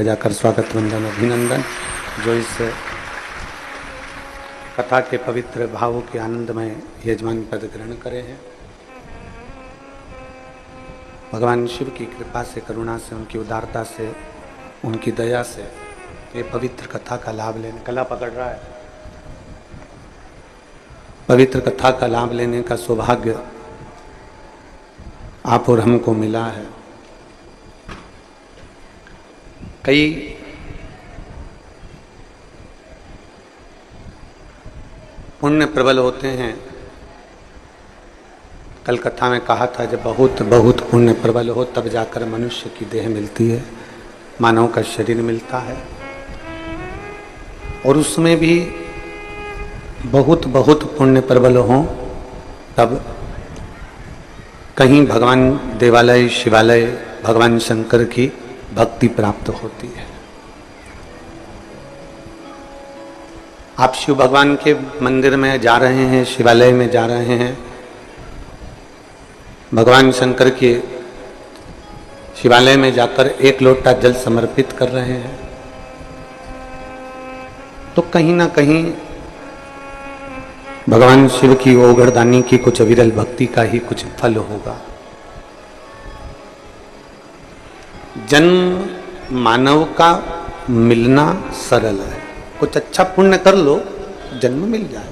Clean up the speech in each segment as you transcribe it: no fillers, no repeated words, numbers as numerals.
जाकर स्वागत वंदन अभिनंदन। जो इस कथा के पवित्र भावों के आनंदमय यजमान पद ग्रहण करे हैं, भगवान शिव की कृपा से, करुणा से, उनकी उदारता से, उनकी दया से ये पवित्र कथा का लाभ लेने, कला पकड़ रहा है, पवित्र कथा का लाभ लेने का सौभाग्य आप और हमको मिला है। कई पुण्य प्रबल होते हैं। कल कथा में कहा था, जब बहुत बहुत पुण्य प्रबल हो तब जाकर मनुष्य की देह मिलती है, मानव का शरीर मिलता है। और उसमें भी बहुत बहुत पुण्य प्रबल हो तब कहीं भगवान देवालय, शिवालय, भगवान शंकर की भक्ति प्राप्त होती है। आप शिव भगवान के मंदिर में जा रहे हैं, शिवालय में जा रहे हैं, भगवान शंकर के शिवालय में जाकर एक लोटा जल समर्पित कर रहे हैं, तो कहीं ना कहीं भगवान शिव की ओगरदानी की कुछ अविरल भक्ति का ही कुछ फल होगा। जन्म मानव का मिलना सरल है, कुछ अच्छा पुण्य कर लो जन्म मिल जाए।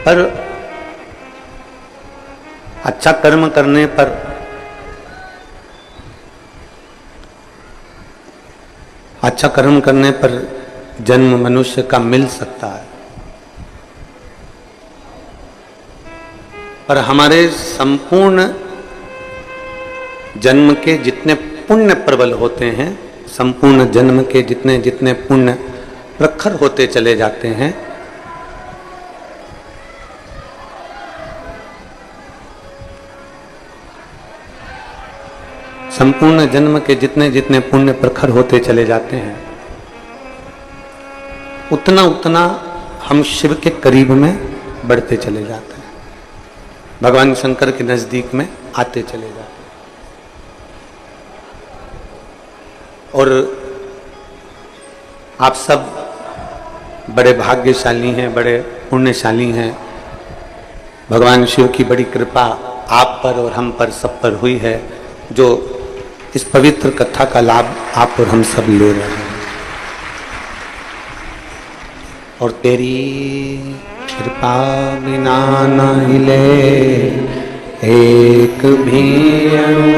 पर अच्छा कर्म करने पर जन्म मनुष्य का मिल सकता है। पर हमारे संपूर्ण जन्म के जितने पुण्य प्रबल होते हैं, संपूर्ण जन्म के जितने जितने पुण्य प्रखर होते चले जाते हैं, संपूर्ण जन्म के जितने जितने पुण्य प्रखर होते चले जाते हैं, उतना उतना हम शिव के करीब में बढ़ते चले जाते हैं, भगवान शंकर के नजदीक में आते चले जाते हैं। और आप सब बड़े भाग्यशाली हैं, बड़े पुण्यशाली हैं। भगवान शिव की बड़ी कृपा आप पर और हम पर, सब पर हुई है, जो इस पवित्र कथा का लाभ आप और हम सब ले रहे हैं। और तेरी कृपा बिना न हिले एक भी अणु,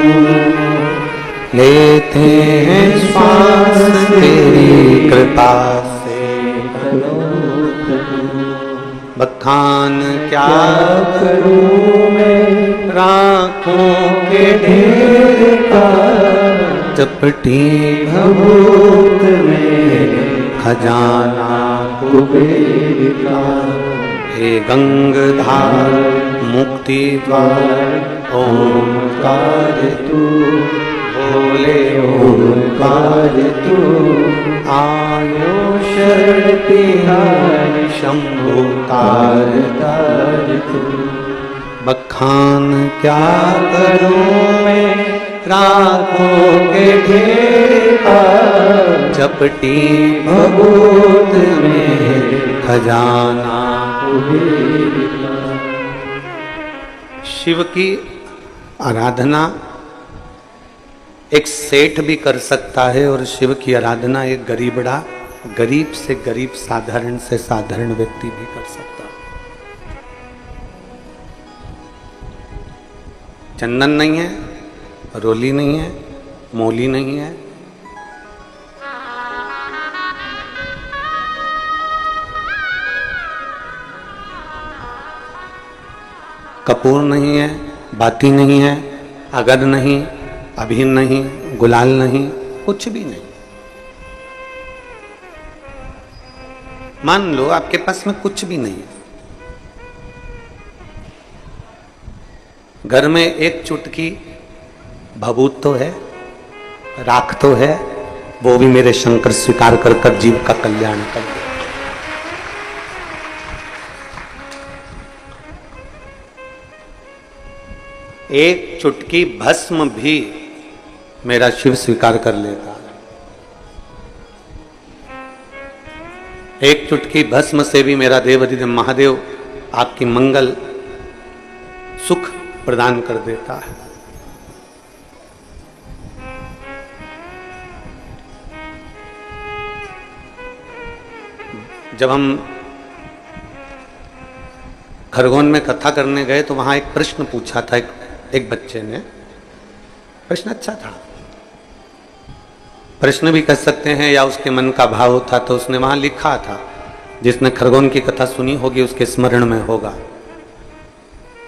लेते हैं श्वास तेरी कृपा से। बखान क्या करूं मैं राखों के ढेर का, चपटी भभूत में खजाना कुबेर का। हे गंगाधार मुक्ति द्वार ओंकार तू, बोले ओंकार तू। आयो शरण तिहारी शंभु तार तार तू। बखान क्या करूं मैं राखों के ढेर का, चपटी भभूत में खजाना कुबेर का। शिव की आराधना एक सेठ भी कर सकता है, और शिव की आराधना एक गरीबड़ा, गरीब से गरीब, साधारण से साधारण व्यक्ति भी कर सकता है। चंदन नहीं है, रोली नहीं है, मोली नहीं है, कपूर नहीं है, बाती नहीं है, अगर नहीं, अभीर नहीं, गुलाल नहीं, कुछ भी नहीं। मान लो आपके पास में कुछ भी नहीं है, घर में एक चुटकी भभूत तो है, राख तो है, वो भी मेरे शंकर स्वीकार कर कर जीव का कल्याण कर दे। एक चुटकी भस्म भी मेरा शिव स्वीकार कर लेता है। एक चुटकी भस्म से भी मेरा देवाधिदेव महादेव आपकी मंगल सुख प्रदान कर देता है। जब हम खरगोन में कथा करने गए तो वहां एक प्रश्न पूछा था एक बच्चे ने। प्रश्न अच्छा था, प्रश्न भी कह सकते हैं या उसके मन का भाव था। तो उसने वहां लिखा था, जिसने खरगोन की कथा सुनी होगी उसके स्मरण में होगा।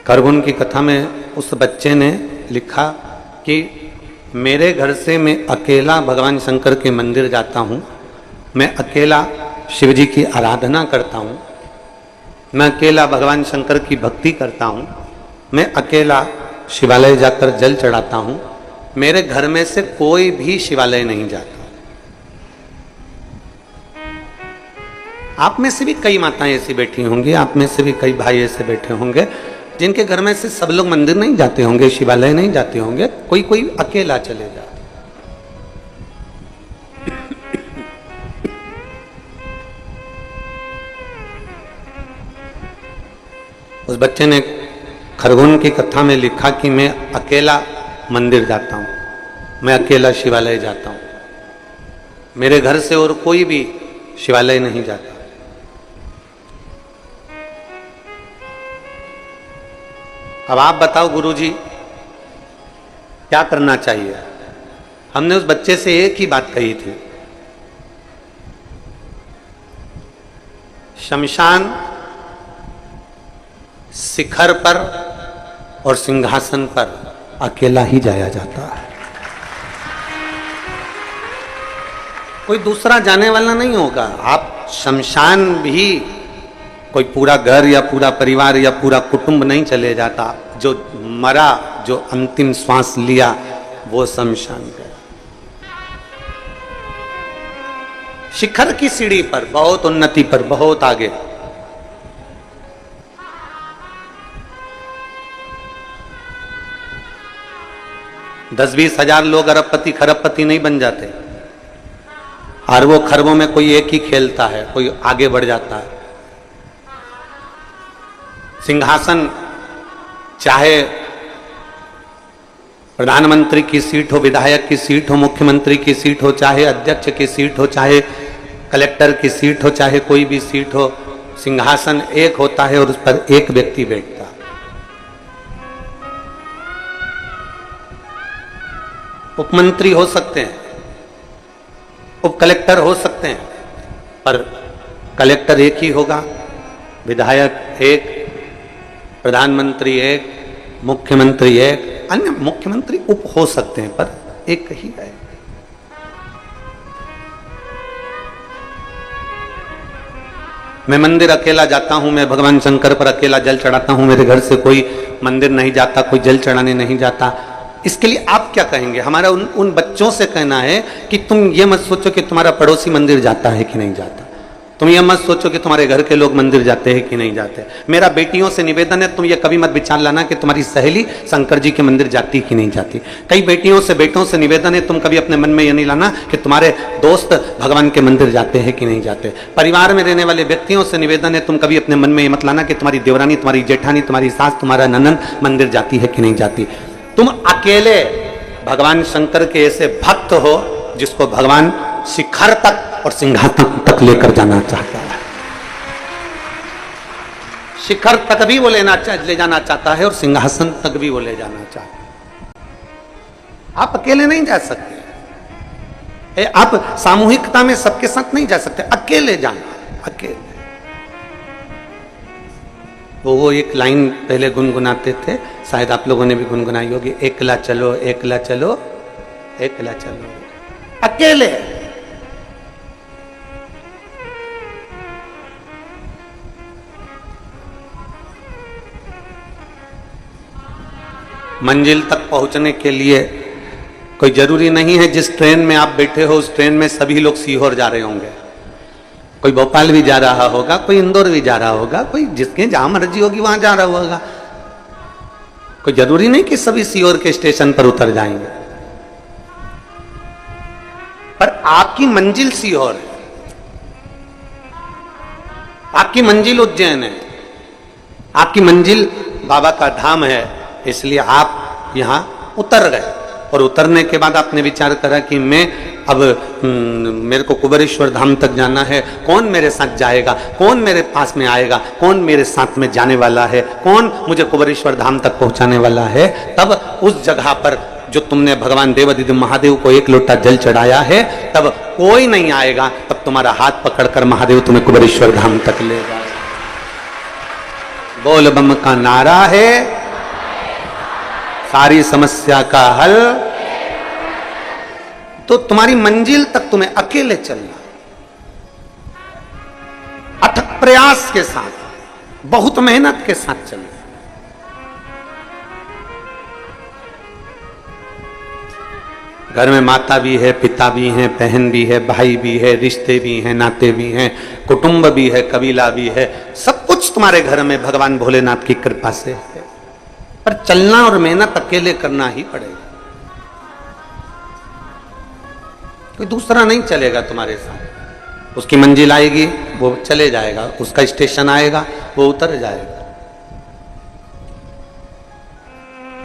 खरगोन की कथा में उस बच्चे ने लिखा कि मेरे घर से मैं अकेला भगवान शंकर के मंदिर जाता हूँ, मैं अकेला शिव जी की आराधना करता हूँ, मैं अकेला भगवान शंकर की भक्ति करता हूँ, मैं अकेला शिवालय जाकर जल चढ़ाता हूँ, मेरे घर में से कोई भी शिवालय नहीं जाता। आप में से भी कई माताएं ऐसी बैठी होंगी, आप में से भी कई भाई ऐसे बैठे होंगे जिनके घर में से सब लोग मंदिर नहीं जाते होंगे, शिवालय नहीं जाते होंगे, कोई कोई अकेला चले जाता। उस बच्चे ने खरगोन की कथा में लिखा कि मैं अकेला मंदिर जाता हूं, मैं अकेला शिवालय जाता हूं, मेरे घर से और कोई भी शिवालय नहीं जाता। अब आप बताओ गुरुजी क्या करना चाहिए? हमने उस बच्चे से एक ही बात कही थी, शमशान शिखर पर और सिंहासन पर अकेला ही जाया जाता है, कोई दूसरा जाने वाला नहीं होगा। आप शमशान भी कोई पूरा घर या पूरा परिवार या पूरा कुटुंब नहीं चले जाता। जो मरा, जो अंतिम श्वास लिया, वो शमशान गया। शिखर की सीढ़ी पर, बहुत उन्नति पर, बहुत आगे, दस 20 हजार लोग अरबपति खरबपति नहीं बन जाते। अरबों खरबों में कोई एक ही खेलता है, कोई आगे बढ़ जाता है। सिंहासन चाहे प्रधानमंत्री की सीट हो, विधायक की सीट हो, मुख्यमंत्री की सीट हो, चाहे अध्यक्ष की सीट हो, चाहे कलेक्टर की सीट हो, चाहे कोई भी सीट हो, सिंहासन एक होता है और उस पर एक व्यक्ति बैठता है। उपमंत्री हो सकते हैं, उप कलेक्टर हो सकते हैं, पर कलेक्टर एक ही होगा, विधायक एक, प्रधानमंत्री एक, मुख्यमंत्री एक। अन्य मुख्यमंत्री उप हो सकते हैं पर एक ही है। मैं मंदिर अकेला जाता हूं, मैं भगवान शंकर पर अकेला जल चढ़ाता हूं, मेरे घर से कोई मंदिर नहीं जाता, कोई जल चढ़ाने नहीं जाता। इसके लिए आप क्या कहेंगे? हमारा उन बच्चों से कहना है कि तुम ये मत सोचो कि तुम्हारा पड़ोसी मंदिर जाता है कि नहीं जाता, तुम ये मत सोचो कि तुम्हारे घर के लोग मंदिर जाते हैं कि नहीं जाते। मेरा बेटियों से निवेदन है, तुम ये कभी मत विचार लाना कि तुम्हारी सहेली शंकर जी के मंदिर जाती कि नहीं जाती। कई बेटियों से बेटों से निवेदन है, तुम कभी अपने मन में ये नहीं लाना कि तुम्हारे दोस्त भगवान के मंदिर जाते हैं कि नहीं जाते। परिवार में रहने वाले व्यक्तियों से निवेदन है, तुम कभी अपने मन में ये मत लाना कि तुम्हारी देवरानी, तुम्हारी जेठानी, तुम्हारी सास, तुम्हारा ननद मंदिर जाती है कि नहीं जाती। तुम अकेले भगवान शंकर के ऐसे भक्त हो जिसको भगवान शिखर तक और सिंहासन तक लेकर जाना चाहता है। शिखर तक भी वो ले जाना चाहता है और सिंहासन तक भी वो ले जाना चाहता है। आप अकेले नहीं जा सकते, आप सामूहिकता में सबके साथ नहीं जा सकते, अकेले जाना, अकेले। वो एक लाइन पहले गुनगुनाते थे, शायद आप लोगों ने भी गुनगुनाई होगी, एकला चलो, एकला चलो, एकला चलो, अकेले। मंजिल तक पहुंचने के लिए कोई जरूरी नहीं है जिस ट्रेन में आप बैठे हो उस ट्रेन में सभी लोग सीहोर जा रहे होंगे। कोई भोपाल भी जा रहा होगा, कोई इंदौर भी जा रहा होगा, कोई जिसके जहां मर्जी होगी वहां जा रहा होगा। कोई जरूरी नहीं कि सभी सीहोर के स्टेशन पर उतर जाएंगे, पर आपकी मंजिल सीहोर है, आपकी मंजिल उज्जैन है, आपकी मंजिल बाबा का धाम है, इसलिए आप यहां उतर गए। और उतरने के बाद आपने विचार करा कि मैं अब मेरे को कुबेरेश्वर धाम तक जाना है, कौन मेरे साथ जाएगा, कौन मेरे पास में आएगा, कौन मेरे साथ में जाने वाला है, कौन मुझे कुबेरेश्वर धाम तक पहुंचाने वाला है। तब उस जगह पर जो तुमने भगवान देवादिदेव महादेव को एक लोटा जल चढ़ाया है, तब कोई नहीं आएगा, तब तुम्हारा हाथ पकड़कर महादेव तुम्हें कुबेरेश्वर धाम तक ले जाए। बोल बम का नारा है, सारी समस्या का हल। तो तुम्हारी मंजिल तक तुम्हें अकेले चलना, अथक प्रयास के साथ, बहुत मेहनत के साथ चलना। घर में माता भी है, पिता भी है, बहन भी है, भाई भी है, रिश्ते भी हैं, नाते भी हैं, कुटुंब भी है, कबीला भी है, सब कुछ तुम्हारे घर में भगवान भोलेनाथ की कृपा से है। पर चलना और मेहनत अकेले करना ही पड़ेगा, कोई दूसरा नहीं चलेगा तुम्हारे साथ। उसकी मंजिल आएगी वो चले जाएगा, उसका स्टेशन आएगा वो उतर जाएगा।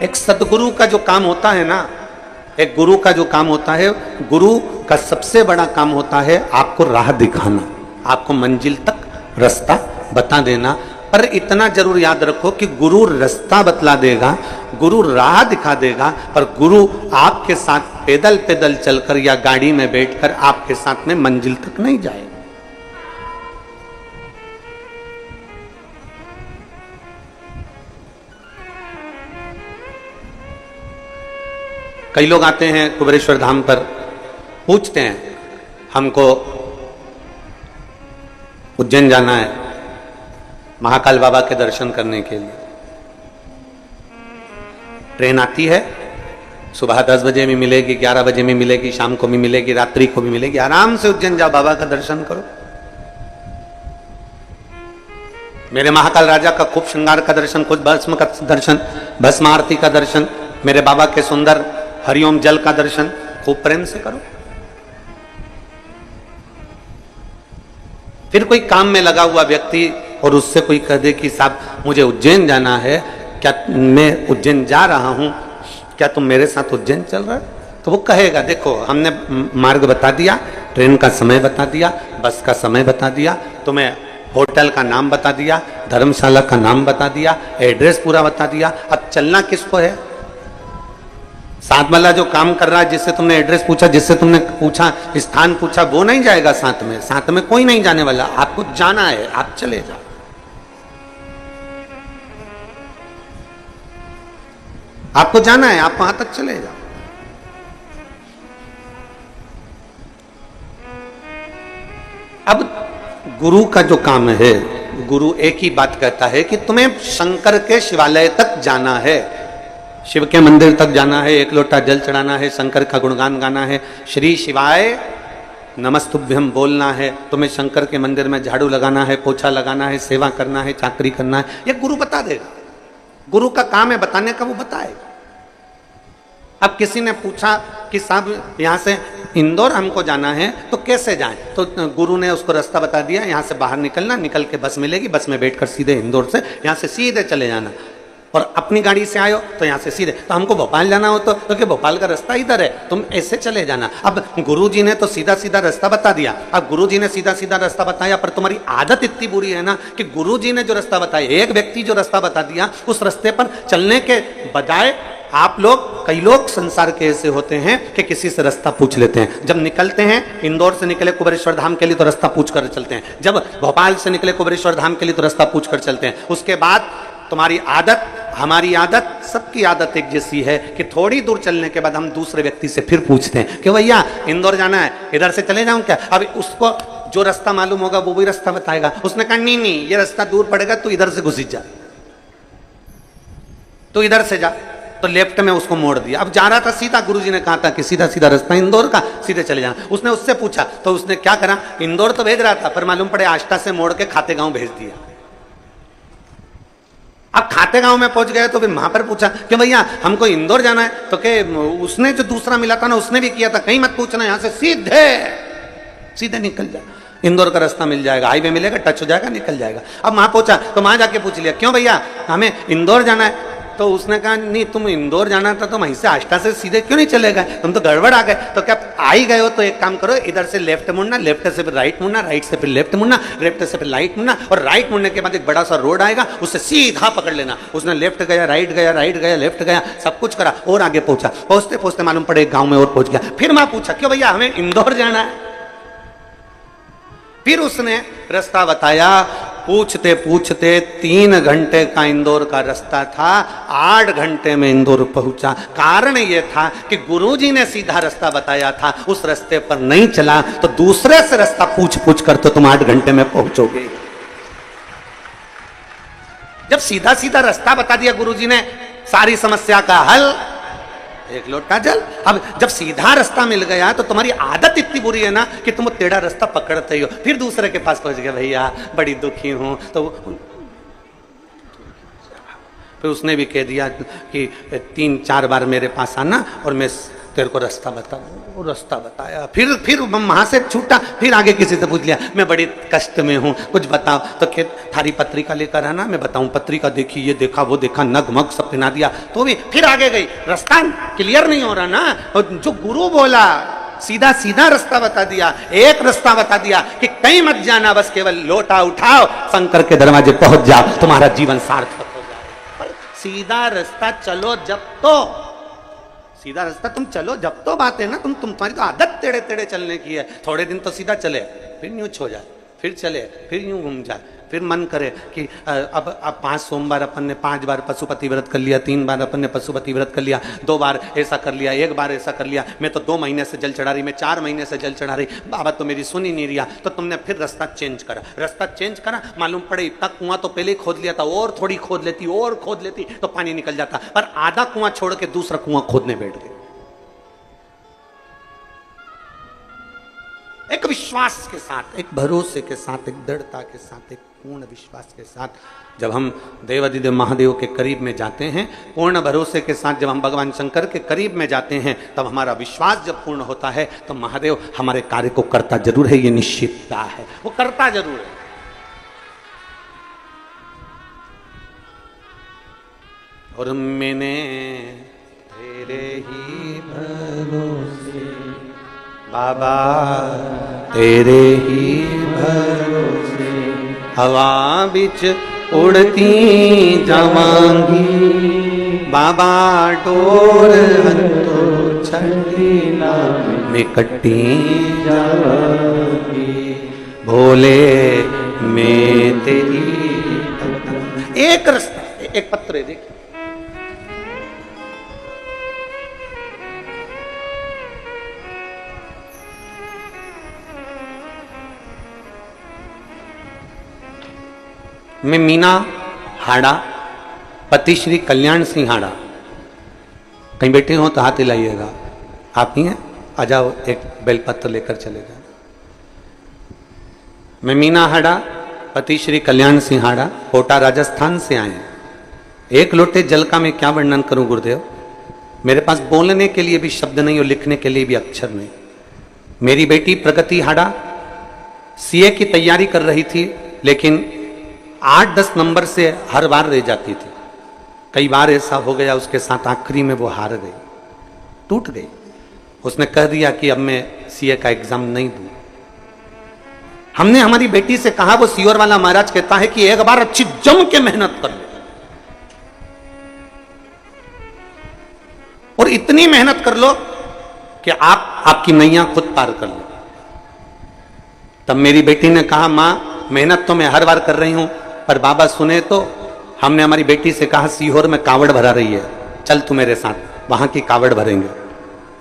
एक सदगुरु का जो काम होता है ना, एक गुरु का जो काम होता है, गुरु का सबसे बड़ा काम होता है आपको राह दिखाना, आपको मंजिल तक रास्ता बता देना। पर इतना जरूर याद रखो कि गुरु रास्ता बतला देगा, गुरु राह दिखा देगा, पर गुरु आपके साथ पैदल पैदल चलकर या गाड़ी में बैठकर आपके साथ में मंजिल तक नहीं जाएगा। कई लोग आते हैं कुबेरेश्वर धाम पर, पूछते हैं हमको उज्जैन जाना है महाकाल बाबा के दर्शन करने के लिए। ट्रेन आती है, सुबह 10 बजे में मिलेगी, 11 बजे में मिलेगी, शाम को भी मिलेगी, रात्रि को भी मिलेगी। आराम से उज्जैन जाओ, बाबा का दर्शन करो। मेरे महाकाल राजा का खूब श्रृंगार का दर्शन, कुछ भस्म का दर्शन, भस्म आरती का दर्शन, मेरे बाबा के सुंदर हरिओम जल का दर्शन खूब प्रेम से करो। फिर कोई काम में लगा हुआ व्यक्ति और उससे कोई कह दे कि साहब मुझे उज्जैन जाना है, क्या मैं उज्जैन जा रहा हूं, क्या तुम मेरे साथ उज्जैन चल रहे हो? तो वो कहेगा देखो हमने मार्ग बता दिया, ट्रेन का समय बता दिया, बस का समय बता दिया, तुम्हें होटल का नाम बता दिया, धर्मशाला का नाम बता दिया, एड्रेस पूरा बता दिया, अब चलना किसको है? साथ वाला जो काम कर रहा है, जिससे तुमने एड्रेस पूछा, जिससे तुमने पूछा स्थान पूछा, वो नहीं जाएगा साथ में, साथ में कोई नहीं जाने वाला। आपको जाना है, आप चले जाओ। आपको जाना है, आप वहां तक चले जाओ। अब गुरु का जो काम है, गुरु एक ही बात कहता है कि तुम्हें शंकर के शिवालय तक जाना है, शिव के मंदिर तक जाना है, एक लोटा जल चढ़ाना है, शंकर का गुणगान गाना है, श्री शिवाय नमस्तुभ्यम बोलना है, तुम्हें शंकर के मंदिर में झाड़ू लगाना है, पोछा लगाना है, सेवा करना है, चाकरी करना है, ये गुरु बता देगा। गुरु का काम है बताने का, वो बताएगा। अब किसी ने पूछा कि साहब यहाँ से इंदौर हमको जाना है तो कैसे जाएं? तो गुरु ने उसको रास्ता बता दिया, यहाँ से बाहर निकलना, निकल के बस मिलेगी, बस में बैठकर सीधे इंदौर से यहाँ से सीधे चले जाना। और अपनी गाड़ी से आयो तो यहाँ से सीधे, तो हमको भोपाल जाना हो तो क्योंकि भोपाल का रास्ता इधर है, तुम ऐसे चले जाना। अब गुरुजी ने तो सीधा सीधा रास्ता बता दिया। अब गुरुजी ने सीधा सीधा रास्ता बताया, पर तुम्हारी आदत इतनी बुरी है ना कि गुरुजी ने जो रास्ता बताया, एक व्यक्ति जो रास्ता बता दिया, उस रास्ते पर चलने के बजाय आप लोग, कई लोग संसार के ऐसे होते हैं कि किसी से रास्ता पूछ लेते हैं। जब निकलते हैं, इंदौर से निकले कुबेरेश्वर धाम के लिए तो रास्ता पूछ कर चलते हैं, जब भोपाल से निकले कुबेरेश्वर धाम के लिए तो रास्ता पूछ कर चलते हैं। उसके बाद तुम्हारी आदत, हमारी आदत, सबकी आदत एक जैसी है कि थोड़ी दूर चलने के बाद हम दूसरे व्यक्ति से फिर पूछते हैं कि भैया इंदौर जाना है, इधर से चले जाऊं क्या? अब उसको जो रास्ता मालूम होगा वो भी रास्ता बताएगा। उसने कहा नहीं नहीं, ये रास्ता दूर पड़ेगा, तू इधर से घुस जा, तो इधर से जा, तो लेफ्ट में उसको मोड़ दिया। अब जा रहा था सीधा, गुरुजी ने कहा था कि सीधा सीधा रास्ता इंदौर का, सीधे चले जाना। उसने उससे पूछा तो उसने क्या करा, इंदौर तो भेज रहा था पर मालूम पड़े आष्टा से मोड़ के खाते गांव भेज दिया। अब खाते गांव में पहुंच गए तो फिर वहां पर पूछा कि भैया हमको इंदौर जाना है, तो के उसने जो दूसरा मिला था ना उसने भी किया था, कहीं मत पूछना, यहां से सीधे सीधे निकल जाए, इंदौर का रास्ता मिल जाएगा, हाईवे मिलेगा, टच हो जाएगा, निकल जाएगा। अब वहां पहुंचा तो वहां जाके पूछ लिया क्यों भैया हमें इंदौर जाना है, तो उसने कहा नहीं तुम इंदौर जाना था तो वहीं से आष्टा से सीधे क्यों नहीं चले गए, तुम तो गड़बड़ आ गए। तो क्या आ ही गए हो तो एक काम करो, इधर से लेफ्ट मुड़ना, लेफ्ट से फिर राइट मुड़ना, राइट से फिर लेफ्ट मुड़ना, लेफ्ट से फिर राइट मुड़ना, और राइट मुड़ने के बाद एक बड़ा सा रोड आएगा उससे सीधा पकड़ लेना। उसने लेफ्ट गया, राइट गया, राइट गया, लेफ्ट गया, सब कुछ करा और आगे पहुंचा। पहुंचते पहुंचते मालूम पड़े एक गांव में और पहुंच गया। फिर मैं पूछा क्यों भैया हमें इंदौर जाना है, फिर उसने रास्ता बताया। पूछते पूछते 3 घंटे का इंदौर का रास्ता था, 8 घंटे में इंदौर पहुंचा। कारण यह था कि गुरुजी ने सीधा रास्ता बताया था, उस रास्ते पर नहीं चला तो दूसरे से रास्ता पूछ पूछ कर तो तुम 8 घंटे में पहुंचोगे। जब सीधा सीधा रास्ता बता दिया गुरुजी ने, सारी समस्या का हल, एक लोटा जल। अब जब सीधा रास्ता मिल गया तो तुम्हारी आदत इतनी बुरी है ना कि तुम टेढ़ा रास्ता पकड़ते ही हो। फिर दूसरे के पास पहुंच गया, भैया बड़ी दुखी हूं, तो फिर उसने भी कह दिया कि 3-4 बार मेरे पास आना और मैं तेरे को रास्ता बताऊं। वो रास्ता बताया, फिर वहां से छूटा, फिर आगे किसी से पूछ लिया मैं बड़ी कष्ट में हूं कुछ बताओ, तो थारी पत्रिका लेकर आना मैं बताऊं। पत्रिका देखी, ये देखा वो देखा, नगमग सब पिना दिया, तो भी फिर आगे गई। रास्ता क्लियर नहीं हो रहा ना, और जो गुरु बोला सीधा सीधा रास्ता बता दिया, एक रास्ता बता दिया कि कहीं मत जाना, बस केवल लोटा उठाओ, शंकर के दरवाजे पहुंच जाओ, तुम्हारा जीवन सार्थक हो जाए। सीधा रास्ता चलो जब तो, सीधा रास्ता तुम चलो जब तो बात है ना, तुम्हारी तो आदत टेढ़े टेढ़े चलने की है। थोड़े दिन तो सीधा चले, फिर यूं छो जाए, फिर चले, फिर यूं घूम जाए, फिर मन करे कि अब 5 सोमवार अपन ने 5 बार पशुपति व्रत कर लिया, 3 बार अपन ने पशुपति व्रत कर लिया, 2 बार ऐसा कर लिया, 1 बार ऐसा कर लिया, मैं तो 2 महीने से जल चढ़ा रही, मैं 4 महीने से जल चढ़ा रही, बाबा तो मेरी सुन ही नहीं रिया। तो तुमने फिर रास्ता चेंज करा, रास्ता चेंज करा, मालूम पड़े इतना कुआं तो पहले ही खोद लिया था, और थोड़ी खोद लेती और खोद लेती तो पानी निकल जाता, पर आधा कुआं छोड़ के दूसरा कुआं खोदने बैठ गए। एक विश्वास के साथ, एक भरोसे के साथ, एक दृढ़ता के साथ, एक पूर्ण विश्वास के साथ जब हम देवाधिदेव महादेव के करीब में जाते हैं, पूर्ण भरोसे के साथ जब हम भगवान शंकर के करीब में जाते हैं, तब हमारा विश्वास जब पूर्ण होता है तो महादेव हमारे कार्य को करता जरूर है, ये निश्चितता है, वो करता जरूर है। और मैंने तेरे ही भरोसे बाबा, तेरे ही भरोसे हवा बिच उड़ती जावांगी, बाबा डोर हंतो छड़ी ना में कट्टी जावांगी, भोले मैं तेरी। एक रास्ता, एक पत्र है देखिए, मैं मीना हाड़ा, पति श्री कल्याण सिंह हाड़ा, कहीं बैठे हो तो हाथ हिलाइएगा, आप ही हैं, आ जाओ, एक बेलपत्र लेकर चले जाओ। मैं मीना हाड़ा, पति श्री कल्याण सिंह हाड़ा, कोटा राजस्थान से आए। एक लोटे जल का मैं क्या वर्णन करूं गुरुदेव, मेरे पास बोलने के लिए भी शब्द नहीं और लिखने के लिए भी अक्षर नहीं। मेरी बेटी प्रगति हाड़ा सीए की तैयारी कर रही थी, लेकिन 8-10 नंबर से हर बार रह जाती थी। कई बार ऐसा हो गया उसके साथ, आखिरी में वो हार गई, टूट गई। उसने कह दिया कि अब मैं सीए का एग्जाम नहीं दूं। हमने हमारी बेटी से कहा, वो सीओर वाला महाराज कहता है कि एक बार अच्छी जम के मेहनत कर लो, और इतनी मेहनत कर लो कि आपकी नैया खुद पार कर लो। तब मेरी बेटी ने कहा, मां मेहनत तो मैं हर बार कर रही हूं, पर बाबा सुने तो। हमने हमारी बेटी से कहा, सीहोर में कावड़ भरा रही है, चल तू मेरे साथ, वहां की कावड़ भरेंगे।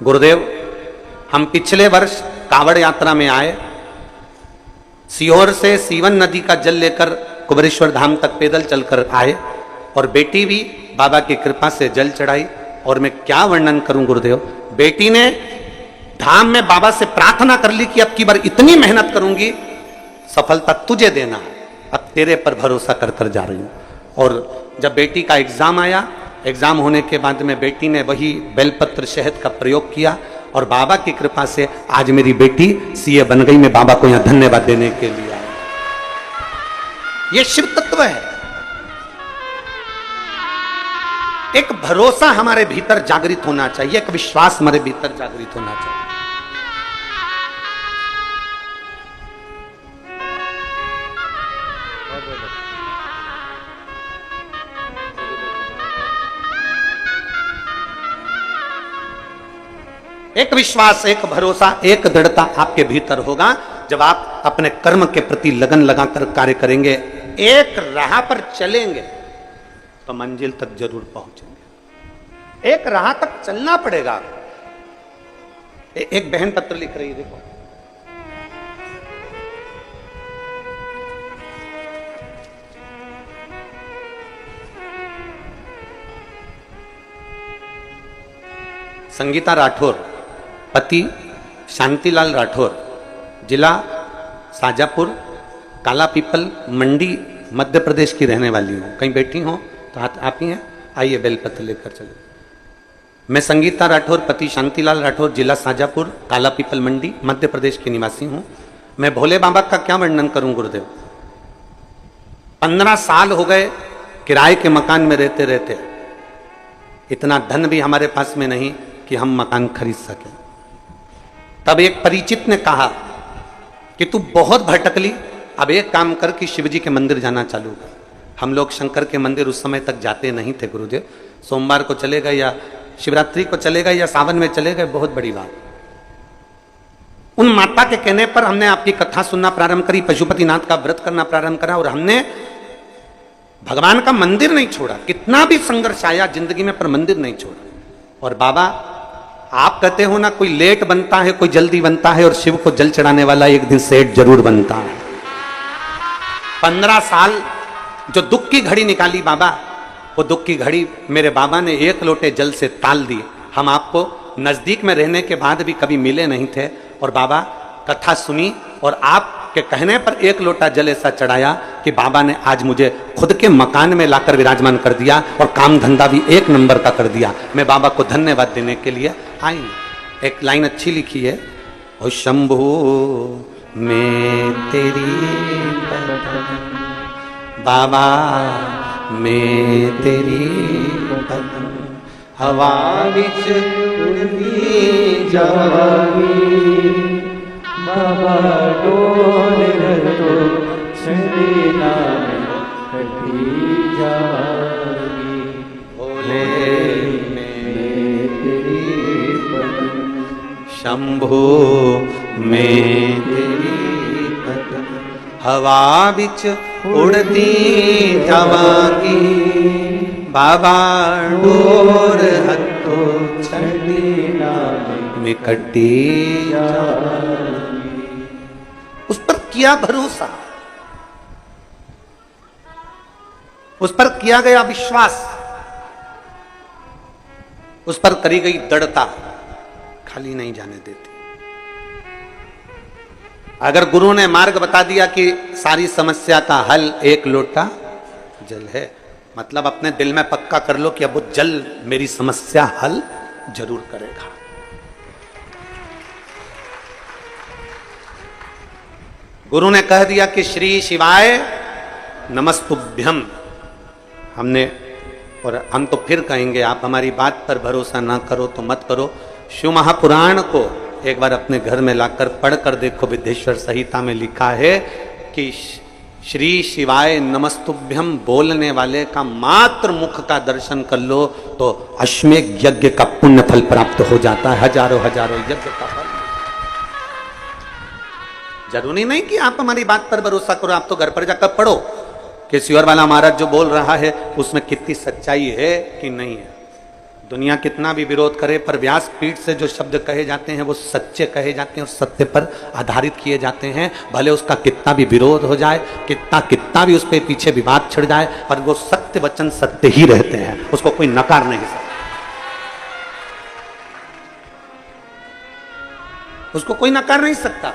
गुरुदेव, हम पिछले वर्ष कावड़ यात्रा में आए, सीहोर से सीवन नदी का जल लेकर कुबेरेश्वर धाम तक पैदल चलकर आए, और बेटी भी बाबा की कृपा से जल चढ़ाई। और मैं क्या वर्णन करूं गुरुदेव, बेटी ने धाम में बाबा से प्रार्थना कर ली कि अब की बार इतनी मेहनत करूंगी, सफलता तुझे देना, अब तेरे पर भरोसा कर कर जा रही हूं। और जब बेटी का एग्जाम आया, एग्जाम होने के बाद में बेटी ने वही बेलपत्र शहद का प्रयोग किया और बाबा की कृपा से आज मेरी बेटी सीए बन गई। मैं बाबा को यहां धन्यवाद देने के लिए आया। ये शिव तत्व है। एक भरोसा हमारे भीतर जागृत होना चाहिए, एक विश्वास हमारे भीतर जागृत होना चाहिए। एक विश्वास, एक भरोसा, एक दृढ़ता आपके भीतर होगा जब आप अपने कर्म के प्रति लगन लगाकर कार्य करेंगे, एक राह पर चलेंगे तो मंजिल तक जरूर पहुंचेंगे। एक राह तक चलना पड़ेगा। एक बहन पत्र लिख रही है, देखो। संगीता राठौर, पति शांतिलाल राठौर, जिला साजापुर, काला पीपल मंडी, मध्य प्रदेश की रहने वाली हूँ। कहीं बैठी हो तो आप ही हैं, आइए बेलपत्र लेकर चले। मैं संगीता राठौर, पति शांतिलाल राठौर, जिला साजापुर, काला पीपल मंडी, मध्य प्रदेश की निवासी हूँ। मैं भोले बाबा का क्या वर्णन करूं गुरुदेव। 15 साल हो गए किराए के मकान में रहते रहते। इतना धन भी हमारे पास में नहीं कि हम मकान खरीद सकें। तब एक परिचित ने कहा कि तू बहुत भटकली, अब एक काम कर कि शिवजी के मंदिर जाना चालू कर। हम लोग शंकर के मंदिर उस समय तक जाते नहीं थे गुरुदेव। सोमवार को चले गए या शिवरात्रि को चले गए या सावन में चले गए, बहुत बड़ी बात। उन माता के कहने पर हमने आपकी कथा सुनना प्रारंभ करी, पशुपतिनाथ का व्रत करना प्रारंभ करा और हमने भगवान का मंदिर नहीं छोड़ा। कितना भी संघर्ष आया जिंदगी में पर मंदिर नहीं छोड़ा। और बाबा, आप कहते हो ना, कोई लेट बनता है, कोई जल्दी बनता है, और शिव को जल चढ़ाने वाला एक दिन सेठ जरूर बनता है। 15 साल जो दुख की घड़ी निकाली बाबा, वो दुख की घड़ी मेरे बाबा ने एक लोटे जल से ताल दी। हम आपको नजदीक में रहने के बाद भी कभी मिले नहीं थे और बाबा कथा सुनी और आपके कहने पर एक लोटा जल ऐसा चढ़ाया कि बाबा ने आज मुझे खुद के मकान में लाकर विराजमान कर दिया और काम धंधा भी एक नंबर का कर दिया। मैं बाबा को धन्यवाद देने के लिए आई। एक लाइन अच्छी लिखी है, ओ शंभू मैं तेरी बाबा मैं तेरी हवा विच उड़दी जावी बाबा डोल रतो छड़ी नाम कटी जावी भोले मैं तेरी पत्नी शंभू मैं तेरी हवा बिच उड़ती जावांगी बाबा डोर हथो छड़ी नाम में कटी जावांगी। उस पर किया भरोसा, उस पर किया गया विश्वास, उस पर करी गई दृढ़ता खाली नहीं जाने देती। अगर गुरु ने मार्ग बता दिया कि सारी समस्या का हल एक लोटा जल है, मतलब अपने दिल में पक्का कर लो कि अब वो जल मेरी समस्या हल जरूर करेगा। गुरु ने कह दिया कि श्री शिवाय नमस्तुभ्यम, हमने, और हम तो फिर कहेंगे, आप हमारी बात पर भरोसा ना करो तो मत करो। शिव महापुराण को एक बार अपने घर में लाकर पढ़कर देखो। विद्येश्वर संहिता में लिखा है कि श्री शिवाय नमस्तुभ्यम बोलने वाले का मात्र मुख का दर्शन कर लो तो अश्वमेध यज्ञ का पुण्य फल प्राप्त हो जाता है, हजारों हजारों यज्ञ का फल। जरूरी नहीं कि आप हमारी बात पर भरोसा करो, आप तो घर पर जाकर पढ़ो कि सियोर वाला महाराज जो बोल रहा है उसमें कितनी सच्चाई है कि नहीं है। दुनिया कितना भी विरोध करे पर व्यासपीठ से जो शब्द कहे जाते हैं वो सच्चे कहे जाते हैं और सत्य पर आधारित किए जाते हैं। भले उसका कितना भी विरोध हो जाए, कितना भी उस पर पीछे विवाद छिड़ जाए, पर वो सत्य वचन सत्य ही रहते हैं, उसको कोई नकार नहीं सकता, उसको कोई नकार नहीं सकता।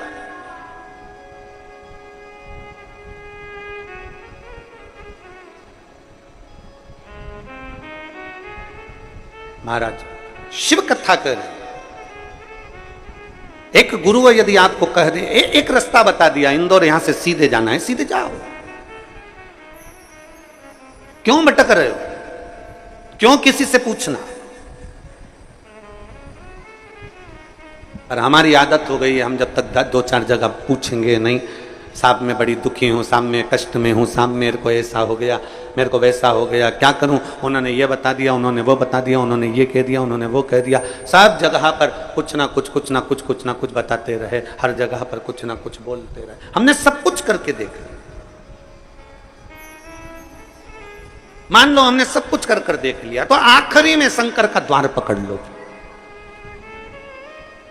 महाराज शिव कथा कर रहे हैं। एक गुरु यदि आपको कह दे, एक रास्ता बता दिया, इंदौर यहां से सीधे जाना है, सीधे जाओ। क्यों भटक रहे हो? क्यों किसी से पूछना? पर हमारी आदत हो गई है, हम जब तक 2-4 जगह पूछेंगे नहीं, साहब मैं बड़ी दुखी हूँ, साहब मैं कष्ट में हूँ, साहब मेरे को ऐसा हो गया, मेरे को वैसा हो गया, क्या करूँ, उन्होंने ये बता दिया, उन्होंने वो बता दिया, उन्होंने ये कह दिया, उन्होंने वो कह दिया। सब जगह पर कुछ ना कुछ बताते रहे, हर जगह पर कुछ ना कुछ बोलते रहे। हमने सब कुछ करके देखा, मान लो हमने सब कुछ कर देख लिया, तो आखिरी में शंकर का द्वार पकड़ लो,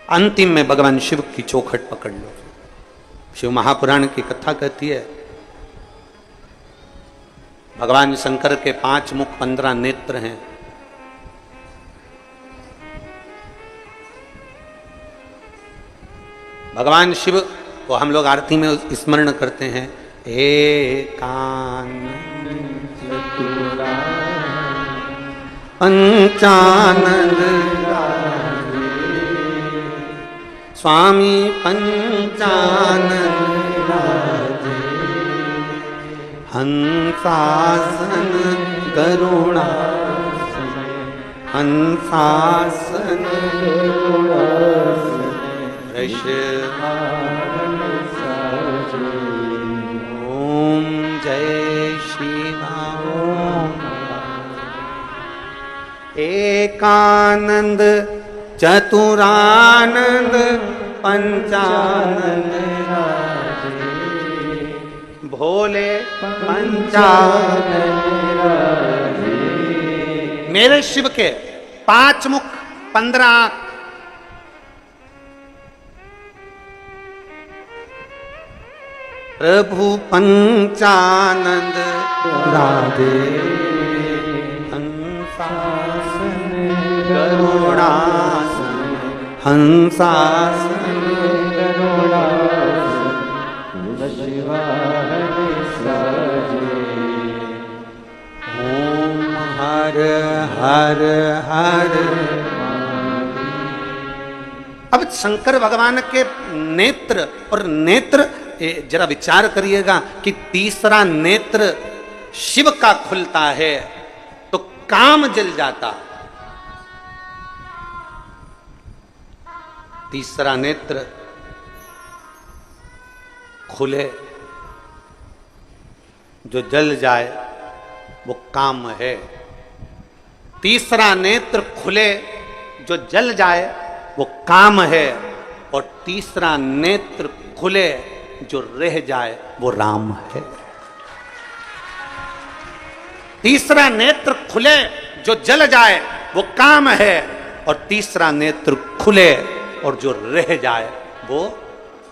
अंतिम में भगवान शिव की चौखट पकड़ लो। शिव महापुराण की कथा कहती है, भगवान शंकर के 5 मुख 15 नेत्र हैं। भगवान शिव को हम लोग आरती में स्मरण करते हैं, पंचानंद स्वामी पंचानंद हंसासन करुणा हंसासन ओम जय शिव। एकानंद चतुरानंद पंचानंद भोले पंचानंद। मेरे शिव के 5 मुख 15 आंख, प्रभु पंचानंद राधे हंसासन करुणासन हंसासन ओम हर हर हर। अब शंकर भगवान के नेत्र और नेत्र जरा विचार करिएगा कि तीसरा नेत्र शिव का खुलता है तो काम जल जाता। तीसरा नेत्र खुले जो जल जाए वो काम है। तीसरा नेत्र खुले जो जल जाए वो काम है। और तीसरा नेत्र खुले जो रह जाए वो राम है। तीसरा नेत्र खुले जो जल जाए वो काम है। और तीसरा नेत्र खुले और जो रह जाए वो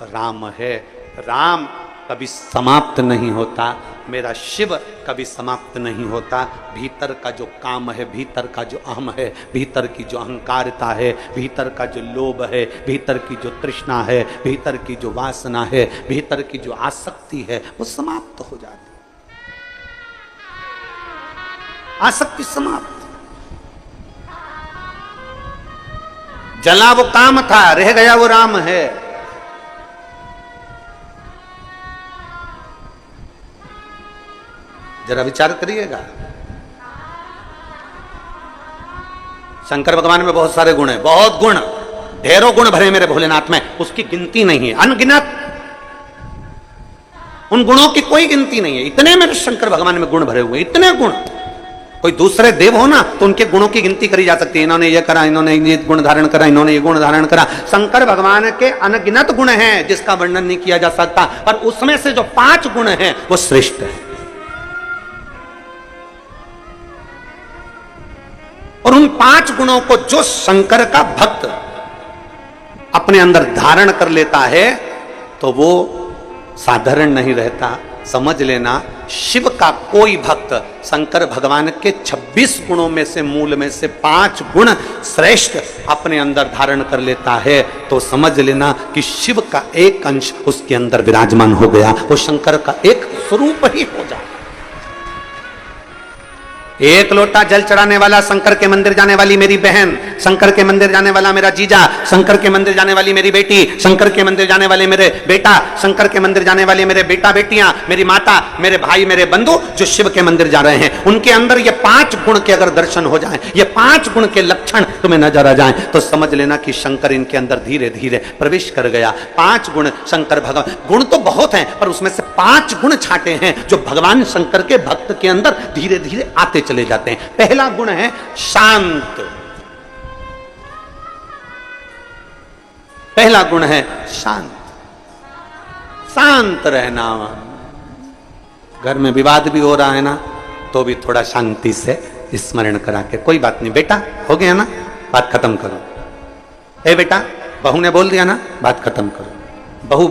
राम है। राम कभी समाप्त नहीं होता, मेरा शिव कभी समाप्त नहीं होता। भीतर का जो काम है, भीतर का जो अहम है, भीतर की जो अहंकारता है, भीतर का जो लोभ है, भीतर की जो तृष्णा है, भीतर की जो वासना है, भीतर की जो आसक्ति है, वो समाप्त हो जाती है। आसक्ति समाप्त। जला वो काम था, रह गया वो राम है। जरा विचार करिएगा। शंकर भगवान में बहुत सारे गुण हैं, बहुत गुण, ढेरों गुण भरे मेरे भोलेनाथ में, उसकी गिनती नहीं है, अनगिनत। उन गुणों की कोई गिनती नहीं है। इतने मेरे शंकर भगवान में गुण भरे हुए, इतने गुण। कोई दूसरे देव हो ना तो उनके गुणों की गिनती करी जा सकती है, इन्होंने ये करा, इन्होंने ये गुण धारण करा, इन्होंने ये गुण धारण करा। शंकर भगवान के अनगिनत गुण हैं जिसका वर्णन नहीं किया जा सकता। पर उसमें से जो 5 गुण हैं वो श्रेष्ठ है। और उन 5 गुणों को जो शंकर का भक्त अपने अंदर धारण कर लेता है तो वो साधारण नहीं रहता। समझ लेना, शिव का कोई भक्त शंकर भगवान के 26 गुणों में से, मूल में से 5 गुण श्रेष्ठ अपने अंदर धारण कर लेता है तो समझ लेना कि शिव का एक अंश उसके अंदर विराजमान हो गया, वो शंकर का एक स्वरूप ही हो जाए। एक लोटा जल चढ़ाने वाला शंकर के मंदिर जाने वाली मेरी बहन, शंकर के मंदिर जाने वाला मेरा जीजा, शंकर के मंदिर जाने वाली मेरी बेटी, शंकर के मंदिर जाने वाले मेरे बेटा, शंकर के मंदिर जाने वाले मेरे बेटा बेटियां, मेरी माता, मेरे भाई, मेरे बंधु जो शिव के मंदिर जा रहे हैं, उनके अंदर ये 5 गुण के अगर दर्शन हो जाएं, ये 5 गुण के लक्षण तुम्हें नजर आ जाएं, तो समझ लेना कि शंकर इनके अंदर धीरे धीरे प्रवेश कर गया। 5 गुण शंकर भगवान, गुण तो बहुत हैं पर उसमें से 5 गुण छाटे हैं जो भगवान शंकर के भक्त के अंदर धीरे धीरे आते चले जाते हैं। पहला गुण है शांत। पहला गुण है शांत, शांत रहना। घर में विवाद भी हो रहा है ना, तो भी थोड़ा शांति से स्मरण करा के, कोई बात नहीं बेटा, हो गया ना, बात खत्म करो। ए बेटा, बहू ने बोल दिया ना, बात खत्म करो। बहू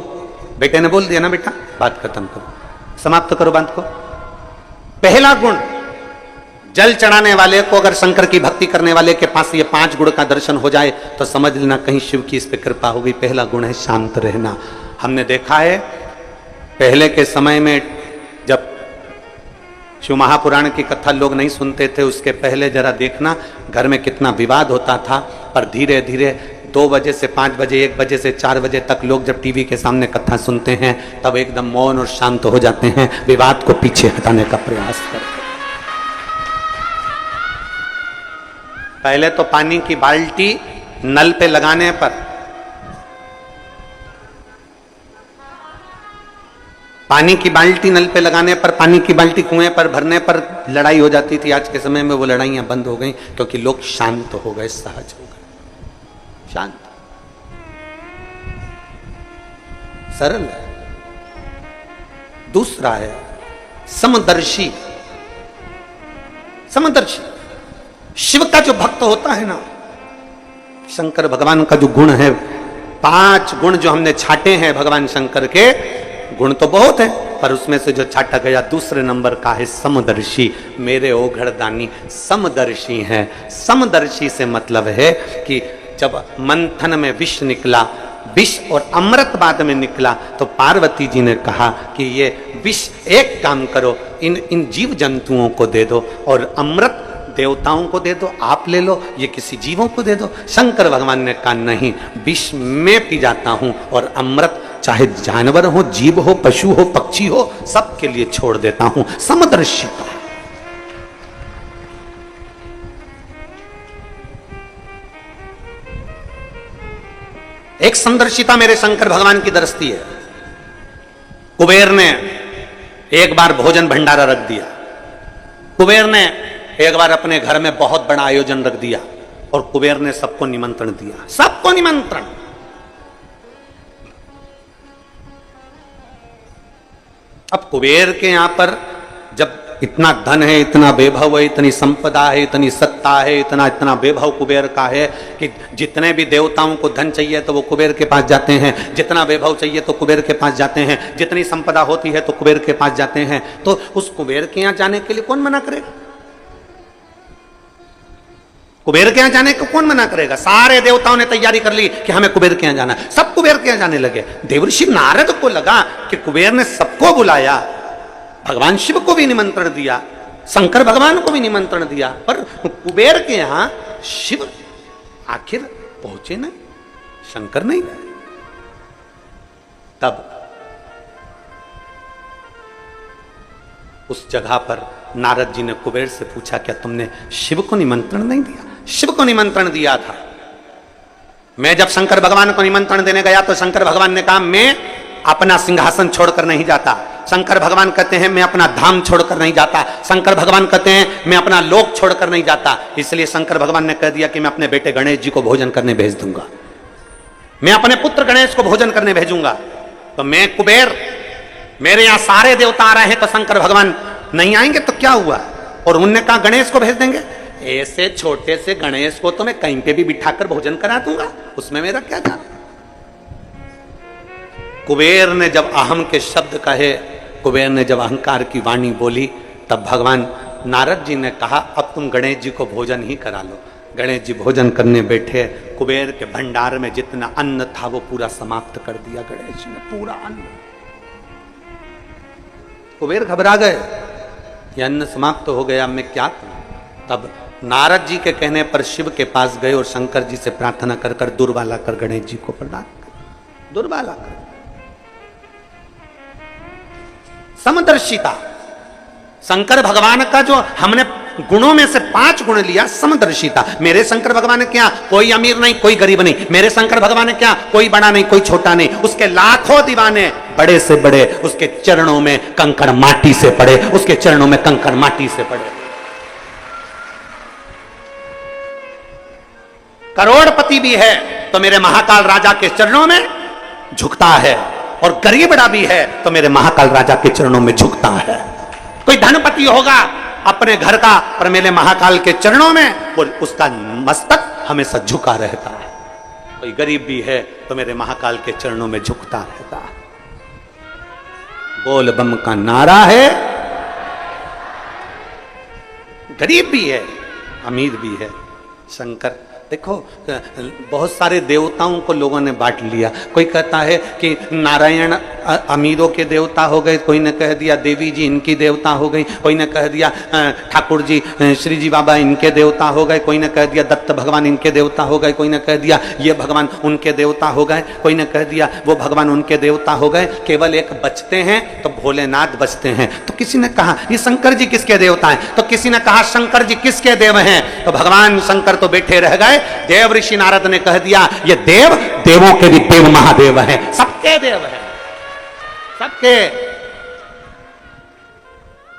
बेटे ने बोल दिया ना बेटा, बात खत्म करो, समाप्त करो बात को। पहला गुण, जल चढ़ाने वाले को अगर शंकर की भक्ति करने वाले के पास ये 5 गुण का दर्शन हो जाए तो समझ लेना कहीं शिव की इस पे कृपा हो गई। पहला गुण है शांत रहना। हमने देखा है पहले के समय में जब शिव महापुराण की कथा लोग नहीं सुनते थे, उसके पहले जरा देखना घर में कितना विवाद होता था, पर धीरे धीरे 2 बजे से 5 बजे, 1 बजे से 4 बजे तक लोग जब टीवी के सामने कथा सुनते हैं तब एकदम मौन और शांत हो जाते हैं, विवाद को पीछे हटाने का प्रयास करते हैं। पहले तो पानी की बाल्टी नल पे लगाने पर, पानी की बाल्टी नल पे लगाने पर, पानी की बाल्टी कुएं पर भरने पर लड़ाई हो जाती थी। आज के समय में वो लड़ाइयां बंद हो गई क्योंकि लोग शांत हो गए, सहज हो गए, शांत, सरल है। दूसरा है समदर्शी। समदर्शी शिव का जो भक्त होता है ना, शंकर भगवान का जो गुण है, 5 गुण जो हमने छाटे हैं भगवान शंकर के, गुण तो बहुत है पर उसमें से जो छाटा गया दूसरे नंबर का है समदर्शी। मेरे ओघड़दानी समदर्शी हैं। समदर्शी से मतलब है कि जब मंथन में विष निकला, विष और अमृत बाद में निकला, तो पार्वती जी ने कहा कि ये विष एक काम करो, इन जीव जंतुओं को दे दो और अमृत देवताओं को दे दो, आप ले लो, ये किसी जीवों को दे दो। शंकर भगवान ने कहा नहीं, विष मैं पी जाता हूं और अमृत चाहे जानवर हो, जीव हो, पशु हो, पक्षी हो, सबके लिए छोड़ देता हूं। समदर्शिता। एक समदर्शिता मेरे शंकर भगवान की दृष्टि है। कुबेर ने एक बार भोजन भंडारा रख दिया। कुबेर ने एक बार अपने घर में बहुत बड़ा आयोजन रख दिया और कुबेर ने सबको निमंत्रण दिया, सबको निमंत्रण। अब कुबेर के यहां पर जब इतना धन है, इतना वैभव है, इतनी संपदा है, इतनी सत्ता है, इतना वैभव कुबेर का है कि जितने भी देवताओं को धन चाहिए तो वो कुबेर के पास जाते हैं, जितना वैभव चाहिए तो कुबेर के पास जाते हैं, जितनी संपदा होती है तो कुबेर के पास जाते हैं। तो उस कुबेर के यहां जाने के लिए कौन मना करेगा? कुबेर के यहां जाने को कौन मना करेगा? सारे देवताओं ने तैयारी कर ली कि हमें कुबेर के यहां जाना है, सब कुबेर के यहां जाने लगे। देवर्षि नारद को लगा कि कुबेर ने सबको बुलाया, भगवान शिव को भी निमंत्रण दिया, शंकर भगवान को भी निमंत्रण दिया, पर कुबेर के यहां शिव आखिर पहुंचे नहीं, शंकर नहीं गए। तब उस जगह पर नारद जी ने कुबेर से पूछा, क्या तुमने शिव को निमंत्रण नहीं दिया? शिव को निमंत्रण दिया था। मैं जब शंकर भगवान को निमंत्रण देने गया तो शंकर भगवान ने कहा मैं अपना सिंहासन छोड़कर नहीं जाता। शंकर भगवान कहते हैं मैं अपना धाम छोड़कर नहीं जाता। शंकर भगवान कहते हैं मैं अपना लोक छोड़कर नहीं जाता। इसलिए शंकर भगवान ने कह दिया कि मैं अपने बेटे गणेश जी को भोजन करने भेज दूंगा, मैं अपने पुत्र गणेश को भोजन करने भेजूंगा। तो मैं कुबेर, मेरे यहां सारे देवता आ रहे हैं तो शंकर भगवान नहीं आएंगे तो क्या हुआ? और उनने कहा गणेश को भेज देंगे। ऐसे छोटे से गणेश को तो मैं कहीं पे भी बिठाकर भोजन करा दूंगा, उसमें मेरा क्या जाना। कुबेर ने जब अहम के शब्द कहे, कुबेर ने जब अहंकार की वाणी बोली, तब भगवान नारद जी ने कहा अब तुम गणेश जी को भोजन ही करा लो। गणेश जी भोजन करने बैठे, कुबेर के भंडार में जितना अन्न था वो पूरा समाप्त कर दिया गणेश जी ने, पूरा अन्न। कुबेर घबरा गए, ये अन्न समाप्त हो गया, मैं क्या करूं? तब नारद जी के कहने पर शिव के पास गए और शंकर जी से प्रार्थना कर कर दुर्वाला कर गणेश जी को प्रदान कर, दुर्वाला कर। समदर्शिता, शंकर भगवान का जो हमने गुणों में से 5 गुण लिया, समदर्शिता। मेरे शंकर भगवान ने क्या, कोई अमीर नहीं कोई गरीब नहीं, मेरे शंकर भगवान ने क्या, कोई बड़ा नहीं कोई छोटा नहीं, उसके लाखों दीवाने बड़े से बड़े उसके चरणों में कंकड़ माटी से पड़े, उसके चरणों में कंकड़ माटी से पड़े। करोड़पति भी है तो मेरे महाकाल राजा के चरणों में झुकता है, और गरीबड़ा भी है तो मेरे महाकाल राजा के चरणों में झुकता है। कोई धनपति होगा अपने घर का, पर मेरे महाकाल के चरणों में वो उसका मस्तक हमेशा झुका रहता है। कोई गरीब भी है तो मेरे महाकाल के चरणों में झुकता रहता है। बोल बम का नारा है। गरीब भी है अमीर भी है शंकर। देखो बहुत सारे देवताओं को लोगों ने बांट लिया। कोई कहता है कि नारायण अमीरों के देवता हो गए, कोई ने कह दिया देवी जी इनकी देवता हो गई, कोई ने कह दिया ठाकुर जी श्री जी बाबा इनके देवता हो गए, कोई ने कह दिया दत्त भगवान इनके देवता हो गए, कोई ने कह दिया ये भगवान उनके देवता हो गए, कोई ने कह दिया वो भगवान उनके देवता हो गए। केवल एक बचते हैं तो भोलेनाथ बचते हैं। तो किसी ने कहा ये शंकर जी किसके देवता हैं, तो किसी ने कहा शंकर जी किसके देव हैं, तो भगवान शंकर तो बैठे रह गए। देव ऋषि नारद ने कह दिया ये देव देवों के भी देव महादेव हैं, सबके देव हैं, सबके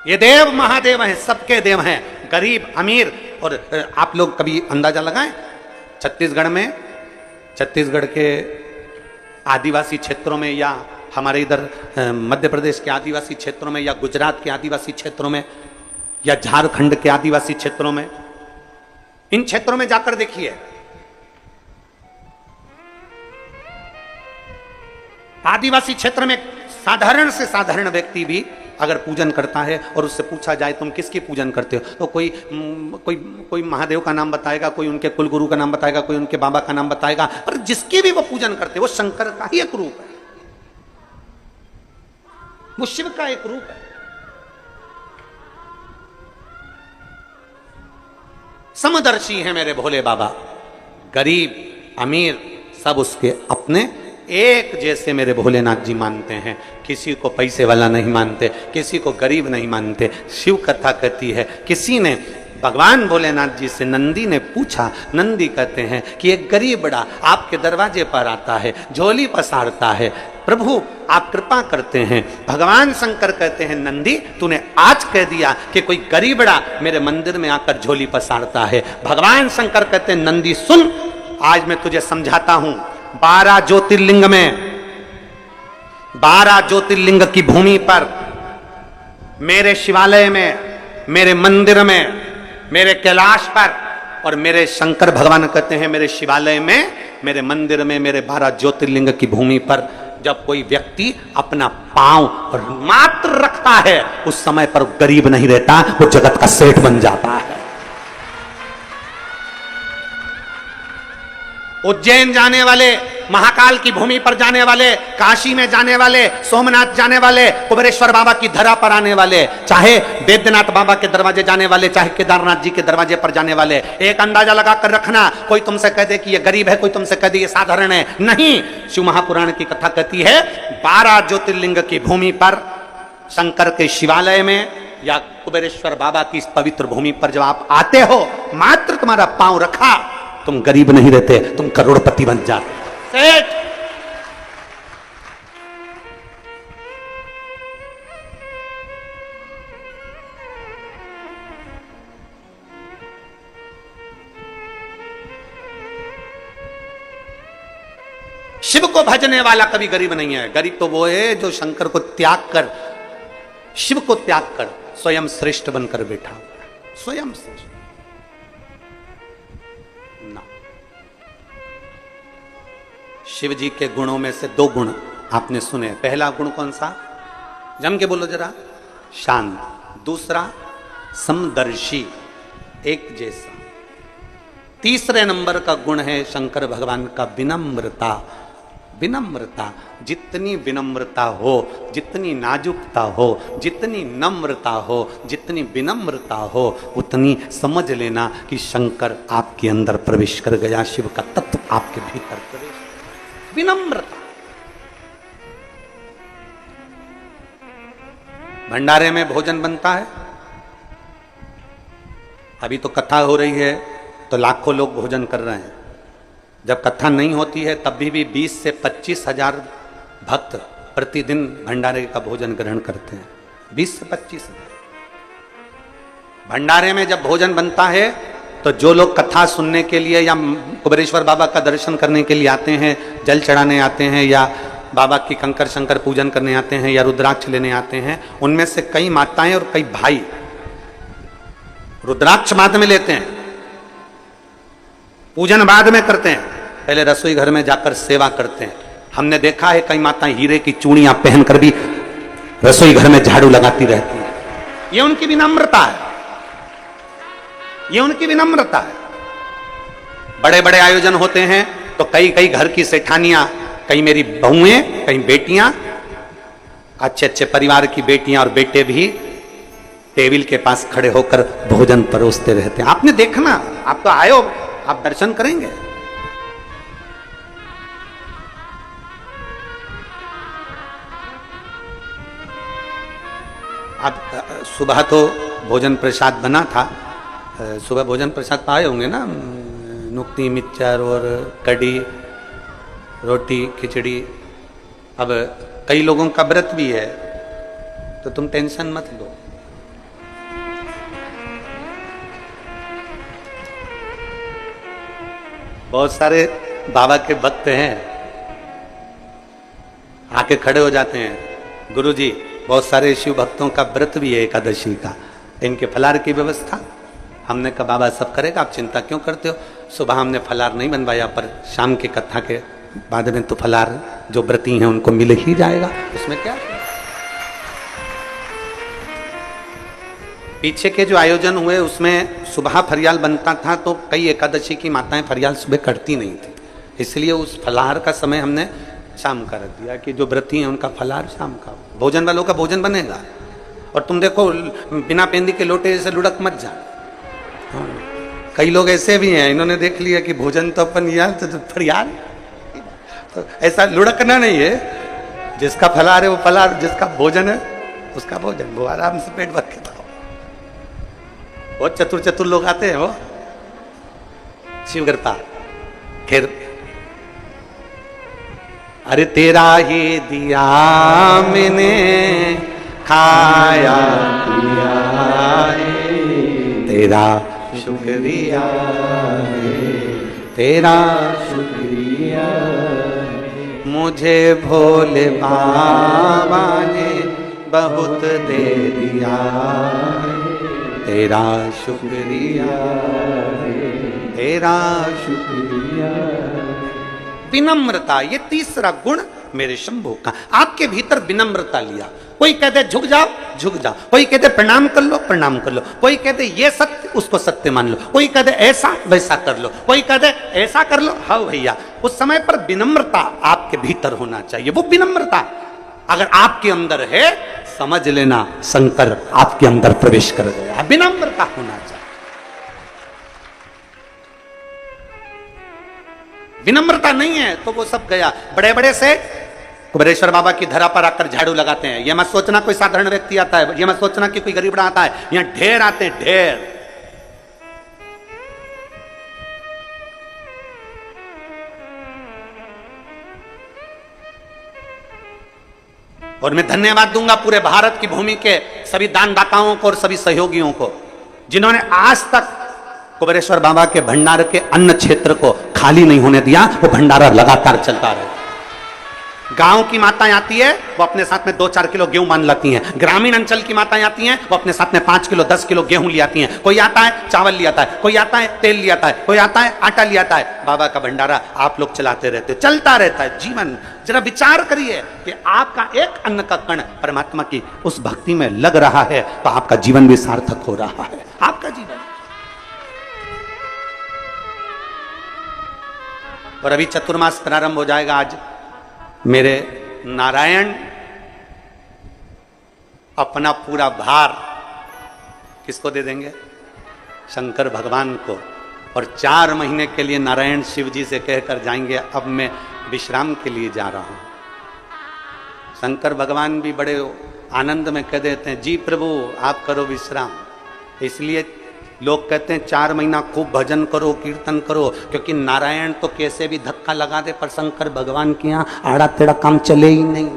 ये देव महादेव हैं, सबके देव हैं, गरीब अमीर। और आप लोग कभी अंदाजा लगाएं, छत्तीसगढ़ के आदिवासी क्षेत्रों में, या हमारे इधर मध्य प्रदेश के आदिवासी क्षेत्रों में, या गुजरात के आदिवासी क्षेत्रों में, या झारखंड के आदिवासी क्षेत्रों में, इन क्षेत्रों में जाकर देखिए, आदिवासी क्षेत्र में साधारण से साधारण व्यक्ति भी अगर पूजन करता है और उससे पूछा जाए तुम किसकी पूजन करते हो, तो कोई महादेव का नाम बताएगा, कोई उनके कुलगुरु का नाम बताएगा, कोई उनके बाबा का नाम बताएगा, और जिसकी भी वो पूजन करते वो शंकर का ही एक रूप है, वो शिव का एक रूप है। समदर्शी है मेरे भोले बाबा, गरीब अमीर सब उसके अपने एक जैसे मेरे भोलेनाथ जी मानते हैं। किसी को पैसे वाला नहीं मानते, किसी को गरीब नहीं मानते। शिव कथा कहती है किसी ने भगवान भोलेनाथ जी से नंदी ने पूछा, नंदी कहते हैं कि एक गरीब बड़ा आपके दरवाजे पर आता है, झोली पसारता है, प्रभु आप कृपा करते हैं। भगवान शंकर कहते हैं नंदी तूने आज कह दिया कि कोई गरीब बड़ा मेरे मंदिर में आकर झोली पसारता है। भगवान शंकर कहते हैं नंदी सुन, आज मैं तुझे समझाता हूं। 12 ज्योतिर्लिंग में, 12 ज्योतिर्लिंग की भूमि पर, मेरे शिवालय में, मेरे मंदिर में, मेरे कैलाश पर, और मेरे शंकर भगवान कहते हैं मेरे शिवालय में, मेरे मंदिर में, मेरे 12 ज्योतिर्लिंग की भूमि पर जब कोई व्यक्ति अपना पांव मात्र रखता है उस समय पर गरीब नहीं रहता, वो जगत का सेठ बन जाता है। उज्जैन जाने वाले, महाकाल की भूमि पर जाने वाले, काशी में जाने वाले, सोमनाथ जाने वाले, कुबेरेश्वर बाबा की धरा पर आने वाले, चाहे वैद्यनाथ बाबा के दरवाजे जाने वाले, चाहे केदारनाथ जी के दरवाजे पर जाने वाले, एक अंदाजा लगा कर रखना, कोई तुमसे कह दे कि ये गरीब है, कोई तुमसे कह दे ये साधारण है, नहीं। शिव महापुराण की कथा कहती है 12 ज्योतिर्लिंग की भूमि पर, शंकर के शिवालय में या कुबेरेश्वर बाबा की इस पवित्र भूमि पर जब आप आते हो, मात्र तुम्हारा पांव रखा, तुम गरीब नहीं रहते, तुम करोड़पति बन जाते। सेठ शिव को भजने वाला कभी गरीब नहीं है। गरीब तो वो है जो शंकर को त्याग कर, शिव को त्याग कर स्वयं श्रेष्ठ बनकर बैठा, स्वयं श्रेष्ठ। शिव जी के गुणों में से 2 गुण आपने सुने। पहला गुण कौन सा, जम के बोलो जरा, शांत। दूसरा समदर्शी, एक जैसा। तीसरे नंबर का गुण है शंकर भगवान का विनम्रता। विनम्रता, जितनी विनम्रता हो, जितनी नाजुकता हो, जितनी नम्रता हो, जितनी विनम्रता हो, उतनी समझ लेना कि शंकर आपके अंदर प्रवेश कर गया, शिव का तत्व आपके भीतर प्रवेश। विनम्रता। भंडारे में भोजन बनता है, अभी तो कथा हो रही है तो लाखों लोग भोजन कर रहे हैं। जब कथा नहीं होती है तब भी 20 से 25 हजार भक्त प्रतिदिन भंडारे का भोजन ग्रहण करते हैं। 20 से 25 हजार। भंडारे में जब भोजन बनता है तो जो लोग कथा सुनने के लिए या कुबेरेश्वर बाबा का दर्शन करने के लिए आते हैं, जल चढ़ाने आते हैं, या बाबा की कंकर शंकर पूजन करने आते हैं, या रुद्राक्ष लेने आते हैं, उनमें से कई माताएं और कई भाई रुद्राक्ष बाद में लेते हैं, पूजन बाद में करते हैं, पहले रसोई घर में जाकर सेवा करते हैं। हमने देखा है कई माताएं हीरे की चूड़ियां पहनकर भी रसोई घर में झाड़ू लगाती रहती हैं। ये उनकी विनम्रता है, ये उनकी विनम्रता है। बड़े बड़े आयोजन होते हैं तो कई कई घर की सेठानियां, कई मेरी बहुएं, कई बेटियां, अच्छे अच्छे परिवार की बेटियां और बेटे भी टेबल के पास खड़े होकर भोजन परोसते रहते हैं। आपने देखना, आप तो आयो, आप दर्शन करेंगे। अब सुबह तो भोजन प्रसाद बना था, सुबह भोजन प्रसाद पाए होंगे ना, नुक्ती मिक्सचर और कड़ी, रोटी, खिचड़ी। अब कई लोगों का व्रत भी है तो तुम टेंशन मत लो। बहुत सारे बाबा के भक्त हैं, आके खड़े हो जाते हैं, गुरुजी बहुत सारे शिव भक्तों का व्रत भी है एकादशी का, इनके फलार की व्यवस्था। हमने कहा बाबा सब करेगा, आप चिंता क्यों करते हो। सुबह हमने फलार नहीं बनवाया, पर शाम की कथा के बाद में तो फलार जो व्रती हैं उनको मिल ही जाएगा, उसमें क्या। पीछे के जो आयोजन हुए उसमें सुबह फरियाल बनता था तो कई एकादशी की माताएं फरियाल सुबह करती नहीं थी, इसलिए उस फलाहार का समय हमने शाम का रख दिया कि जो व्रती हैं उनका फलाहार शाम का, भोजन वालों का भोजन बनेगा। और तुम देखो बिना पेंदी के लोटे जैसे लुढ़क मत जा। हाँ। कई लोग ऐसे भी हैं, इन्होंने देख लिया कि भोजन तो अपन यार तो फरियाल, तो ऐसा लुढ़कना नहीं है। जिसका फलाहार है वो फलाहार, जिसका भोजन है उसका भोजन, वो आराम से पेट भर के खाओ। बहुत चतुर चतुर लोग आते हैं, वो शिव कृपा। फिर अरे तेरा ही दिया मैंने खाया पिया है, तेरा शुक्रिया है, तेरा शुक्रिया है। मुझे भोले बाबा ने बहुत दे दिया है, तेरा शुक्रिया है, तेरा शुक्रिया। विनम्रता, ये तीसरा गुण मेरे शंभू का। आपके भीतर विनम्रता लिया। कोई कहते झुक जाओ, झुक जाओ। कोई कहते प्रणाम कर लो, प्रणाम कर लो। कोई कहते ये सत्य, उसको सत्य मान लो। कोई कहते ऐसा वैसा कर लो, कोई कहते ऐसा कर लो। हाँ भैया, उस समय पर विनम्रता आपके भीतर होना चाहिए। वो विनम्रता अगर आपके अंदर है, समझ लेना शंकर आपके अंदर प्रवेश कर गया। विनम्रता होना चाहिए। विनम्रता नहीं है तो वो सब गया। बड़े बड़े से कुबेरेश्वर बाबा की धरा पर आकर झाड़ू लगाते हैं। यह मत सोचना कोई साधारण व्यक्ति आता है, यह मत सोचना कि कोई गरीबड़ा आता है। यहां ढेर आते हैं, ढेर। और मैं धन्यवाद दूंगा पूरे भारत की भूमि के सभी दानदाताओं को और सभी सहयोगियों को, जिन्होंने आज तक कुबेरेश्वर बाबा के भंडार के अन्न क्षेत्र को खाली नहीं होने दिया। वो भंडारा लगातार चलता रहे। गांव की माताएं आती है, वो अपने साथ में 2-4 किलो गेहूं मान लाती हैं। ग्रामीण अंचल की माताएं आती हैं, वो अपने साथ में 5 किलो 10 किलो गेहूं ले आती हैं। कोई आता है चावल ले आता है, कोई आता है तेल ले आता है, कोई आता है आटा ले आता है। बाबा का भंडारा आप लोग चलाते रहते हो, चलता रहता है जीवन। जरा विचार करिए कि आपका एक अन्न का कण परमात्मा की उस भक्ति में लग रहा है तो आपका जीवन भी सार्थक हो रहा है। आपका जीवन। और अभी चतुर्मास प्रारंभ हो जाएगा। आज मेरे नारायण अपना पूरा भार किसको दे देंगे? शंकर भगवान को। और 4 महीने के लिए नारायण शिव जी से कहकर जाएंगे अब मैं विश्राम के लिए जा रहा हूं। शंकर भगवान भी बड़े आनंद में कह देते हैं जी प्रभु आप करो विश्राम। इसलिए लोग कहते हैं 4 महीना खूब भजन करो कीर्तन करो, क्योंकि नारायण तो कैसे भी धक्का लगा दे पर शंकर भगवान के यहाँ आड़ा टेढ़ा काम चले ही नहीं।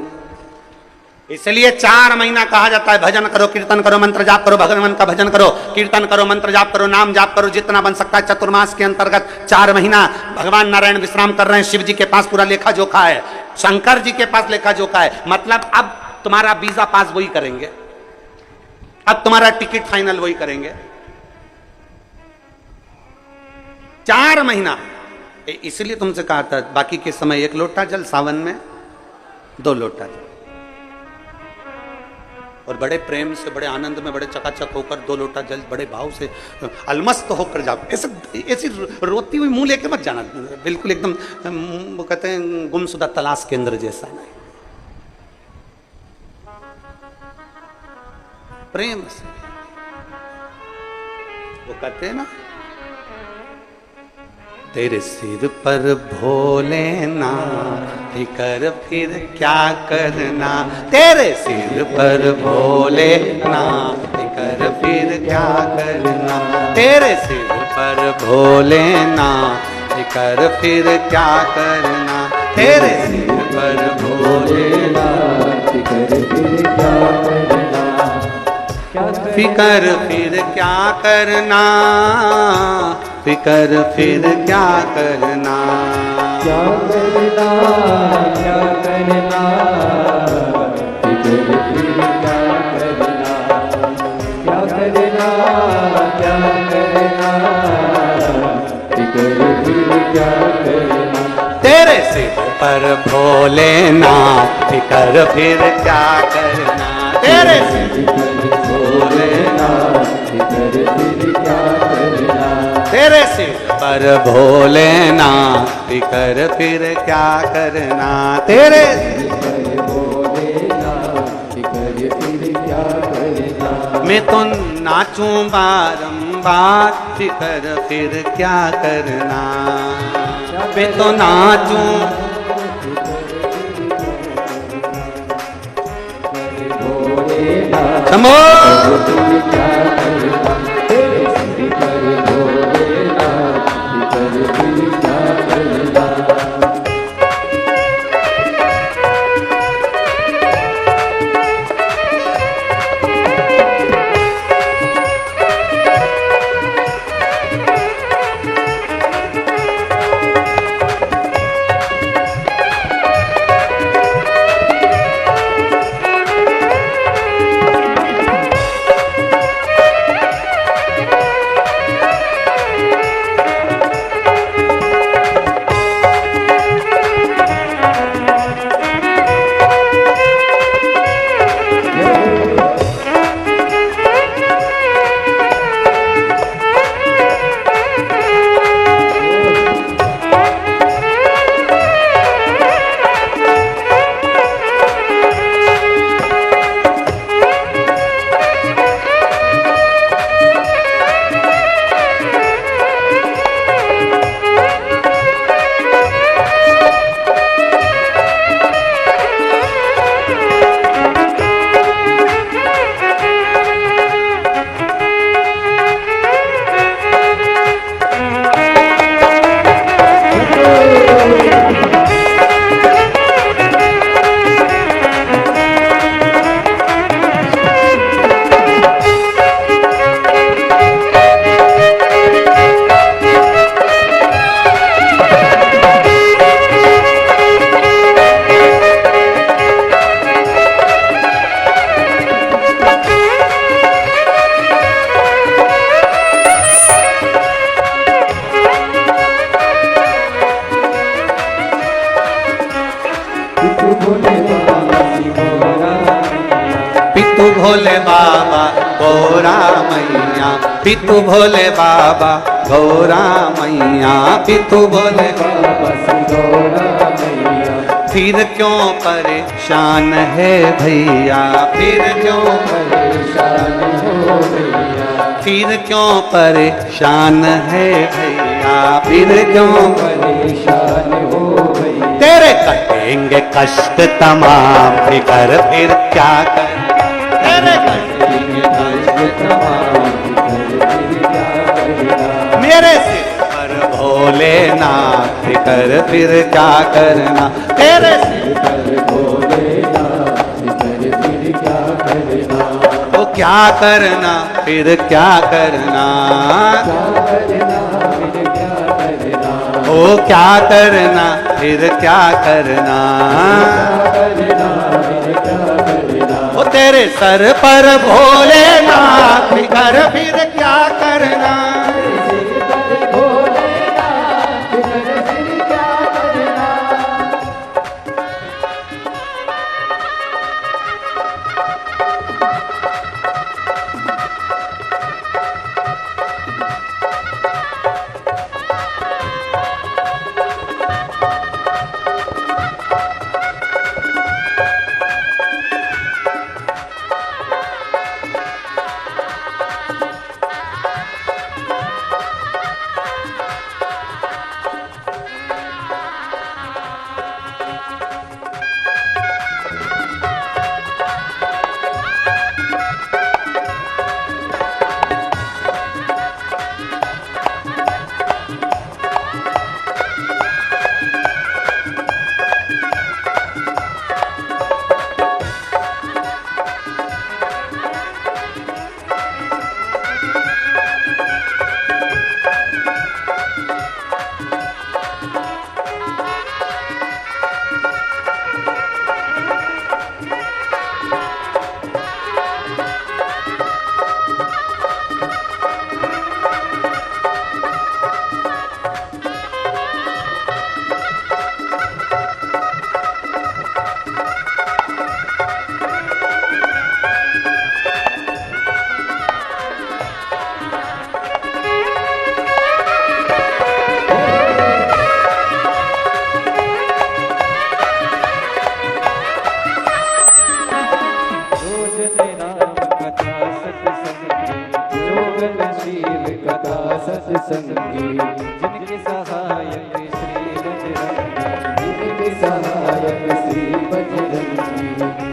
इसलिए 4 महीना कहा जाता है भजन करो कीर्तन करो मंत्र जाप करो, भगवान का भजन करो कीर्तन करो मंत्र जाप करो नाम जाप करो, जितना बन सकता है। चतुर्मास के अंतर्गत 4 महीना भगवान नारायण विश्राम कर रहे हैं। शिव जी के पास पूरा लेखा जोखा है, शंकर जी के पास लेखा जोखा है। मतलब अब तुम्हारा वीजा पास वही करेंगे, अब तुम्हारा टिकट फाइनल वही करेंगे। 4 महीना इसलिए तुमसे कहा था बाकी के समय 1 लोटा जल, सावन में 2 लोटा जल। और बड़े प्रेम से बड़े आनंद में बड़े चकाचक होकर 2 लोटा जल बड़े भाव से अलमस्त होकर जाओ। ऐसी रोती हुई मुंह लेके मत जाना, बिल्कुल एकदम वो कहते हैं गुमशुदा तलाश केंद्र जैसा नहीं, प्रेम से। वो कहते हैं ना तेरे सिर पर भोलेनाथ फिकर फिर क्या करना, तेरे सिर पर भोलेनाथ फिकर फिर क्या करना, तेरे सिर पर भोलेनाथ फिकर फिर क्या करना, तेरे सिर पर भोलेनाथ फिकर फिर क्या करना, फिकर फिर क्या करना, फिकर फिर क्या करना, क्या करना क्या करना, फिकर फिर क्या करना, क्या करना क्या करना, फिकर फिर क्या करना, तेरे सिर पर भोलेनाथ फिकर फिर क्या करना, तेरे सिर पर भोलेनाथ फिकर फिर क्या करना, तेरे सिर पर भोलेनाथ फिकर फिर क्या करना, तेरे सिर पर भोलेनाथ फिकर फिर क्या करना, मैं तो नाचूं बारंबार फिकर फिर क्या करना, मैं तो नाचूं समो भोले बाबा गौरा मैया, पितु भोले बाबा गौरा मैया, पितु भोले बाबा गौरा मैया, फिर क्यों परेशान है भैया, फिर क्यों परेशान हो भैया, फिर क्यों परेशान है भैया, फिर क्यों परेशान हो भैया। तेरे कटेंगे कष्ट तमाम, फिकर फिर क्या कर, तेरे कटेंगे कष्ट तमाम, मेरे सिर पर भोलेनाथ, फिकर फिर क्या करना, तेरे सिर पर भोलेनाथ, फिर क्या करना, वो क्या करना फिर क्या करना, ओ क्या करना फिर क्या करना, ओ तेरे सर पर भोलेनाथ, फिकर फिर क्या करना। सत्संगी, जिनके सहायक श्री बजरंगी, जिनके सहायक श्री बजरंगी,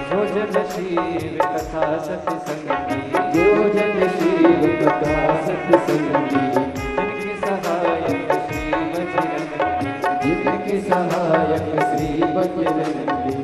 जो जनशील कथा सत्संगी, जो जनशील कथा सत्संगी, जिनके सहायक श्री बजरंगी, जिनके सहायक श्री बजरंगी,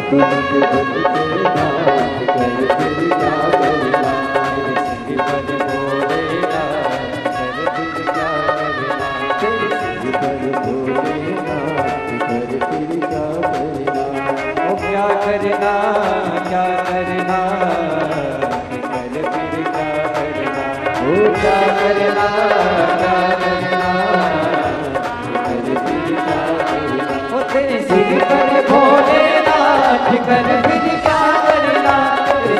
तुझके बल के नाथ कर फिर क्या करना, तेरे सिर पर भोलेनाथ कर फिर क्या करना, तेरे सिर पर भोलेनाथ कर फिर क्या करना, ओ क्या करना क्या करना, कर फिर क्या करना, ओ क्या करना क्या करना, कर फिर क्या करना, ओ तेरे सिर पर भोलेनाथ कर फिर क्या करना,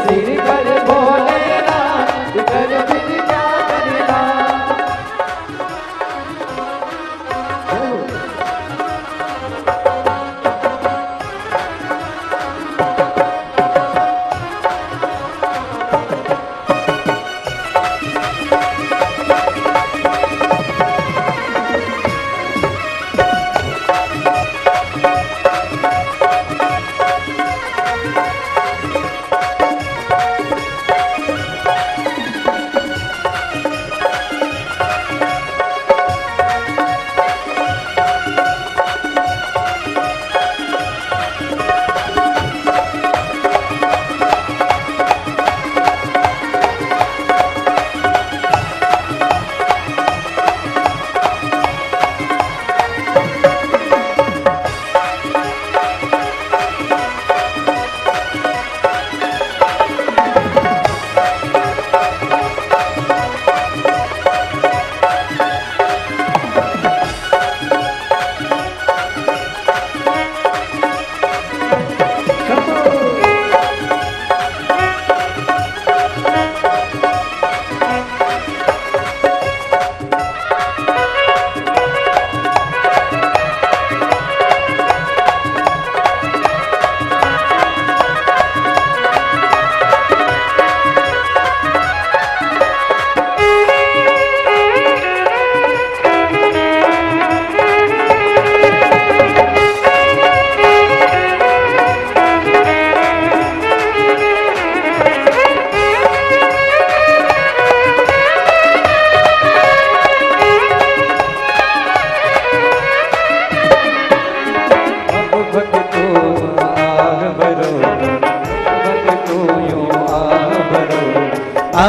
सिर पर भोलेनाथ कर फिर क्या करना।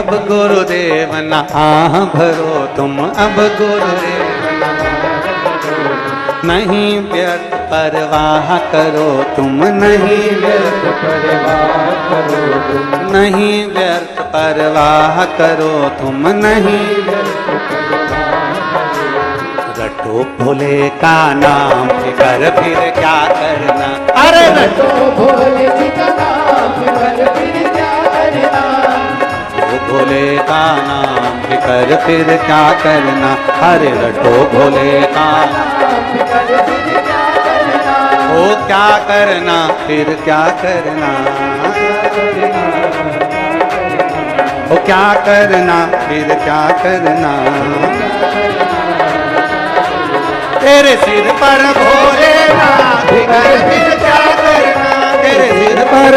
अब गुरुदेव न आह भरो तुम, अब गुरुदेव नहीं व्यर्थ परवाह करो तुम, नहीं व्यर्थ परवाह करो तुम, नहीं व्यर्थ परवाह करो तुम, नहीं व्यर्थ रटो भोले का नाम फिकर फिर क्या करना, अरे रटो भोले जी का नाम फिकर फिर क्या करना, भोले का नाम फिकर फिर क्या करना, अरे रटो भोले का नाम फिकर फिर क्या करना, ओ क्या करना फिर क्या करना, ओ क्या करना फिर क्या करना, तेरे सिर पर भोलेनाथ फिकर फिर क्या करना, तेरे सिर पर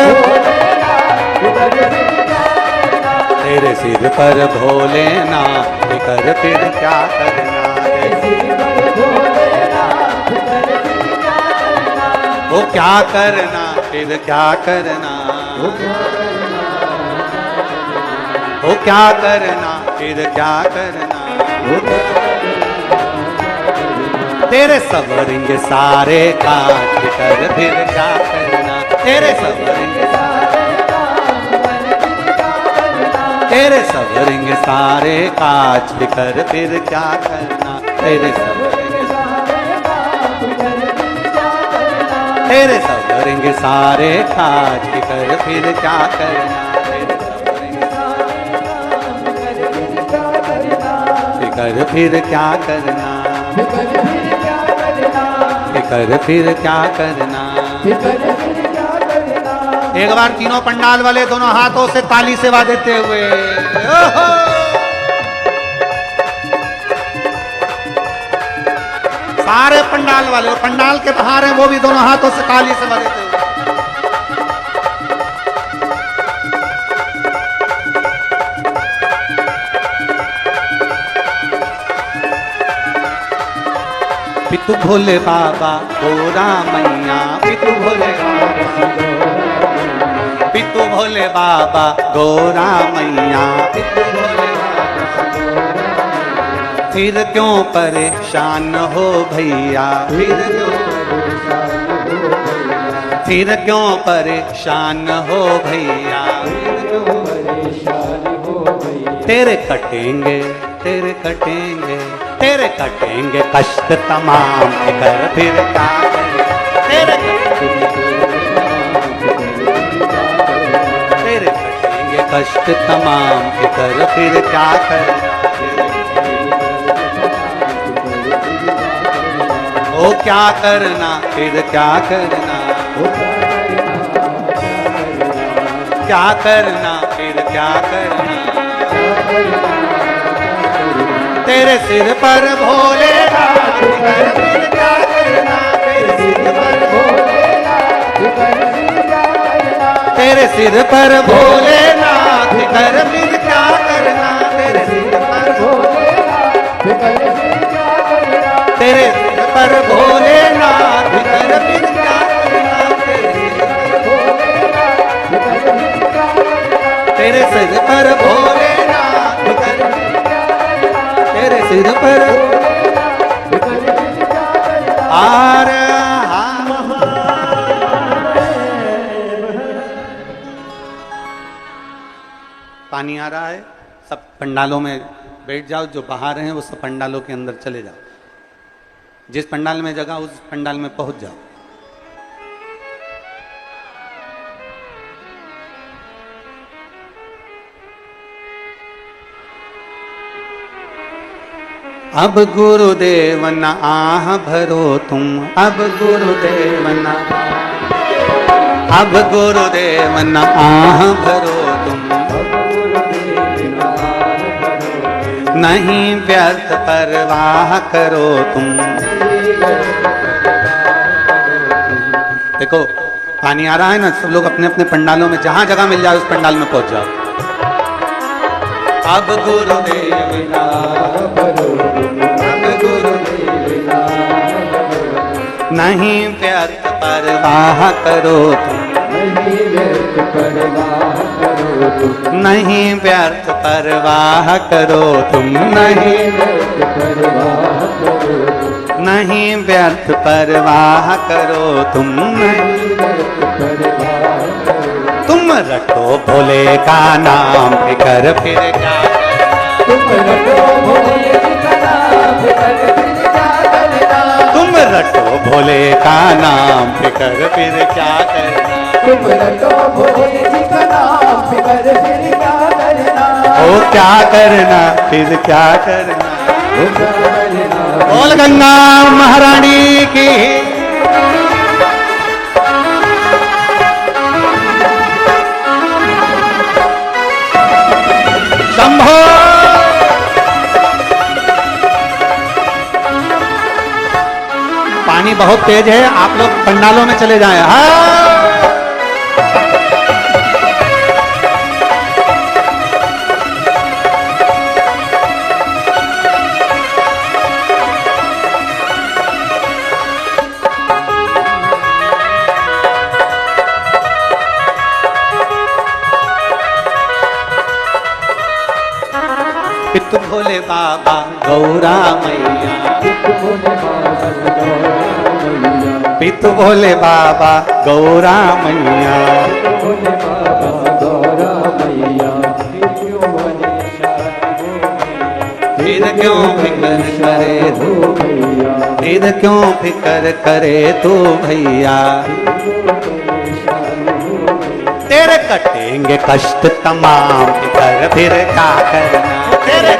तेरे सिर पर भोलेनाथ फिकर फिर क्या करना, वो क्या करना फिर क्या करना, वो क्या करना फिर क्या करना, तेरे सवरेंगे सारे काज फिकर फिर क्या करना, तेरे सवरेंगे तेरे सवरेंगे सारे काज फिकर फिर क्या करना, तेरे तेरे सवरेंगे सारे काज फिकर फिर क्या करना, फिकर फिर क्या करना, फिकर फिर क्या करना। एक बार तीनों पंडाल वाले दोनों हाथों से ताली सेवा देते हुए ओहो! सारे पंडाल वाले और पंडाल के बाहर हैं वो भी दोनों हाथों से ताली सेवा देते हुए पितु भोले बाबा गोरा मैया, पितु भोले बाबा, पितु भोले बाबा गोरा मैया, पितु भोले बाबा, फिर क्यों परेशान हो भैया, फिर क्यों परेशान हो भैया, तेरे कटेंगे तेरे कटेंगे तेरे कटेंगे कष्ट तमाम फिकर फिर क्या करें, तेरे कटेंगे कष्ट तमाम फिकर फिर क्या करें, ओ क्या करना फिर क्या करना, क्या करना फिर क्या करना, तेरे सिर पर भोलेनाथ फिकर फिर क्या करना, तेरे सिर पर भोलेनाथ फिकर फिर क्या करना, तेरे सिर पर भोलेनाथ फिकर फिर क्या करना, तेरे सिर पर भोलेनाथ फिकर फिर क्या करना, तेरे सिर पर भोलेनाथ फिकर फिर क्या करना, तेरे सिर पर भोलेनाथ फिकर तेरे सिर पर आर पानी आ रहा है, सब पंडालों में बैठ जाओ, जो बाहर हैं वो सब पंडालों के अंदर चले जाओ, जिस पंडाल में जगह उस पंडाल में पहुंच जाओ। अब गुरुदेव न आह भरो तुम, अब गुरुदेव न, अब गुरुदेव न आह भरो तुम, नहीं व्यर्थ परवाह करो तुम। देखो पानी आ रहा है ना, सब लोग अपने अपने पंडालों में जहां जगह मिल जाए उस पंडाल में पहुंच जाओ। अब गुरुदेव न आह भरो, नहीं व्यर्थ परवाह करो तुम, नहीं व्यर्थ परवाह करो तुम, नहीं व्यर्थ परवाह करो तुम, नहीं नहीं व्यर्थ परवाह करो तुम, तुम रटो भोले का नाम फिकर फिर क्या तुम रटो भोले का नाम फिकर फिर क्या करना, तुम रटो भोले जी का नाम फिकर फिर क्या करना, ओ क्या करना फिर क्या करना। ओ क्या करना। बोल गंगा महारानी की। शंभो। पानी बहुत तेज है, आप लोग पंडालों में चले जाएं। हाँ। पितु भोले बाबा गौरा मैया, पितु भोले बाबा गौरा मैया, फिर क्यों फिकर करे तू, फिर क्यों फिकर करे तू भैया, तेरे कटेंगे कष्ट तमाम फिकर फिर क्या करना, तेरे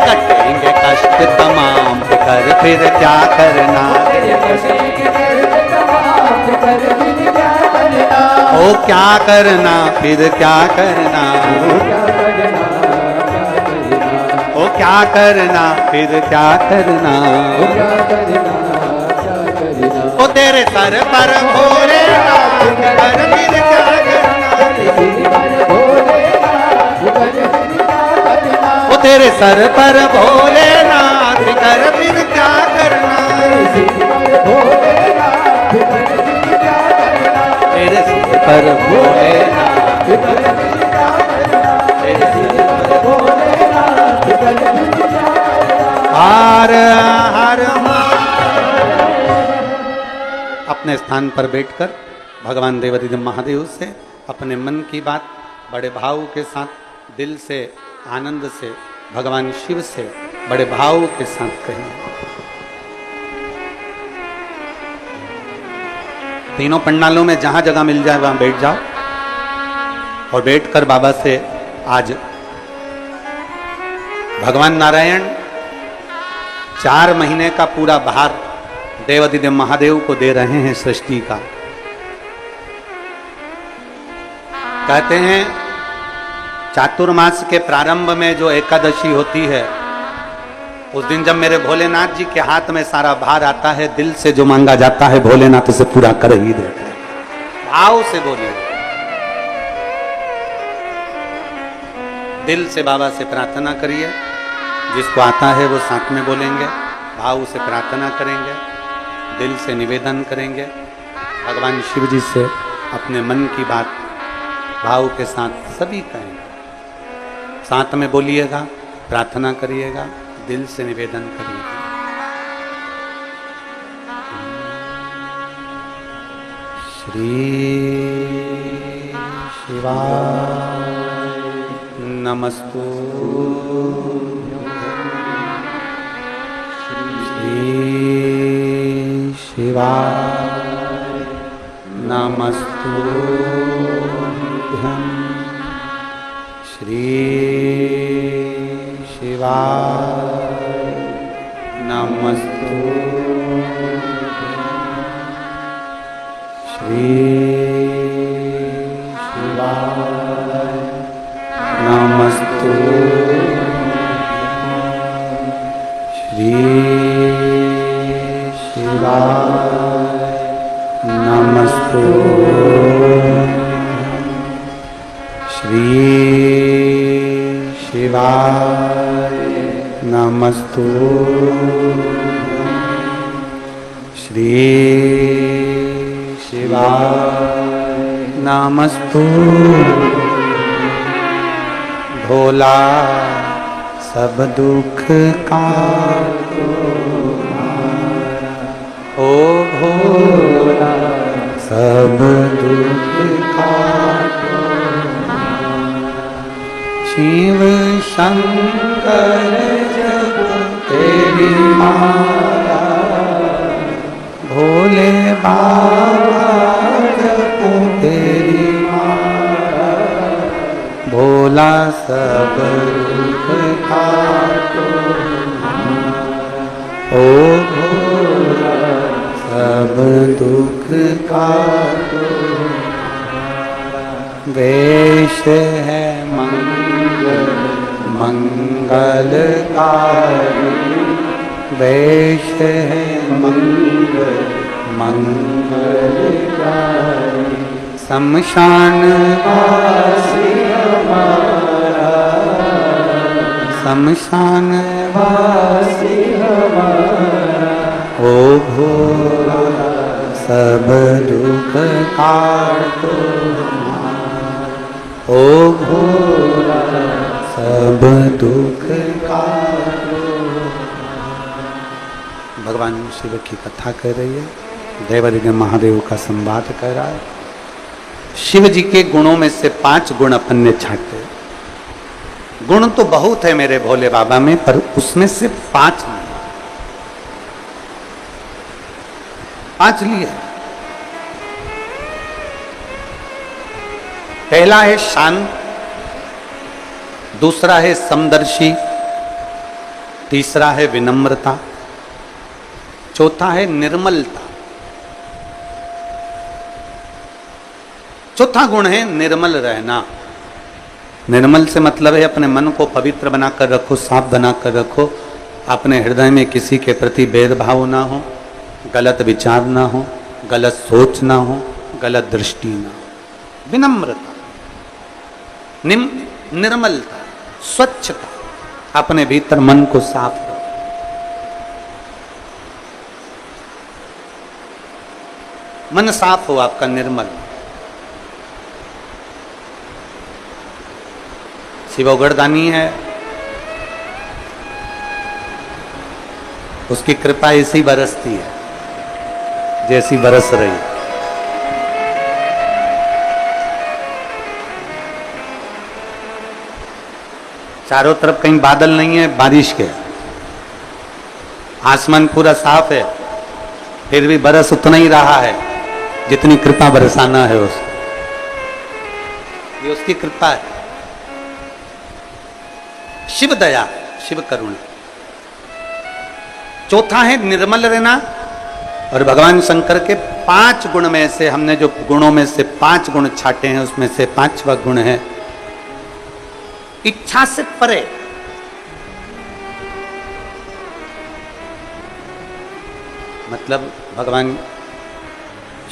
कटेंगे कष्ट तमाम फिकर फिर क्या करना, ओ क्या करना फिर क्या करना, ओ क्या करना फिर क्या करना। ओ तेरे सर पर भोलेनाथ फिकर फिर क्या करना, ओ तेरे सर पर भोलेनाथ फिकर फिर क्या करना, तेरे सर पर भोलेनाथ हर हर। अपने स्थान पर बैठकर भगवान देवाधिदेव महादेव से अपने मन की बात बड़े भाव के साथ, दिल से आनंद से भगवान शिव से बड़े भाव के साथ कहें। तीनों पंडालों में जहां जगह मिल जाए वहां बैठ जाओ और बैठकर बाबा से आज भगवान नारायण 4 महीने का पूरा भार देवाधिदेव महादेव को दे रहे हैं सृष्टि का। कहते हैं चातुर्मास के प्रारंभ में जो एकादशी होती है, उस दिन जब मेरे भोलेनाथ जी के हाथ में सारा भार आता है, दिल से जो मांगा जाता है भोलेनाथ उसे पूरा कर ही देते हैं। भाव से बोलिए, दिल से बाबा से प्रार्थना करिए। जिसको आता है वो साथ में बोलेंगे, भाव से प्रार्थना करेंगे, दिल से निवेदन करेंगे, भगवान शिव जी से अपने मन की बात भाव के साथ सभी कहेंगे। साथ में बोलिएगा, प्रार्थना करिएगा, दिल से निवेदन करिएगा। श्री शिवाय नमस्तु, श्री शिवाय नमस्तुभ्यं, श्री शिवाय नमस्तुभ्यं, श्री शिवाय नमस्तुभ्यं, श्री शिवाय नमस्तुभ्यं, श्री शिवाय नमस्तुभ्यं, श्री शिवाय। नमस्तु भोला सब दुख का ओ भोला सब दुख का शिव शंकर जप तेरी माला भोले बाबा जप तेरी माला भोला सब दुख काटो ओ भोला सब दुख काटो वेश है मंगलकारी वेश है मंगलकारी शमशान वासी हमारा शमशान वासी हमारा ओ भोला सब दुख काटो ओ भोला सब दुख काटो। भगवान शिव की कथा कर रही है, देवदिग महादेव का संवाद कर रहा है। शिव जी के गुणों में से 5 गुण अपन ने छाटे। गुण तो बहुत है मेरे भोले बाबा में, पर उसमें से 5 नहीं, 5 लिए। पहला है शांत, दूसरा है समदर्शी, तीसरा है विनम्रता, चौथा है निर्मलता। चौथा गुण है निर्मल रहना। निर्मल से मतलब है अपने मन को पवित्र बनाकर रखो, साफ बनाकर रखो, अपने हृदय में किसी के प्रति भेदभाव ना हो, गलत विचार ना हो, गलत सोच ना हो, गलत दृष्टि ना हो। विनम्रता, निर्मलता, स्वच्छता, अपने भीतर मन को साफ करो। मन साफ हो आपका, निर्मल। शिवगढ़दानी है, उसकी कृपा ऐसी बरसती है जैसी बरस रही। चारों तरफ कहीं बादल नहीं है बारिश के, आसमान पूरा साफ है, फिर भी बरस उतना ही रहा है जितनी कृपा बरसाना है उसको। ये उसकी कृपा है। शिव दया, शिव करुणा। चौथा है निर्मल रहना। और भगवान शंकर के 5 गुण में से हमने जो गुणों में से 5 गुण छाटे हैं, उसमें से 5वां गुण है इच्छा से परे। मतलब भगवान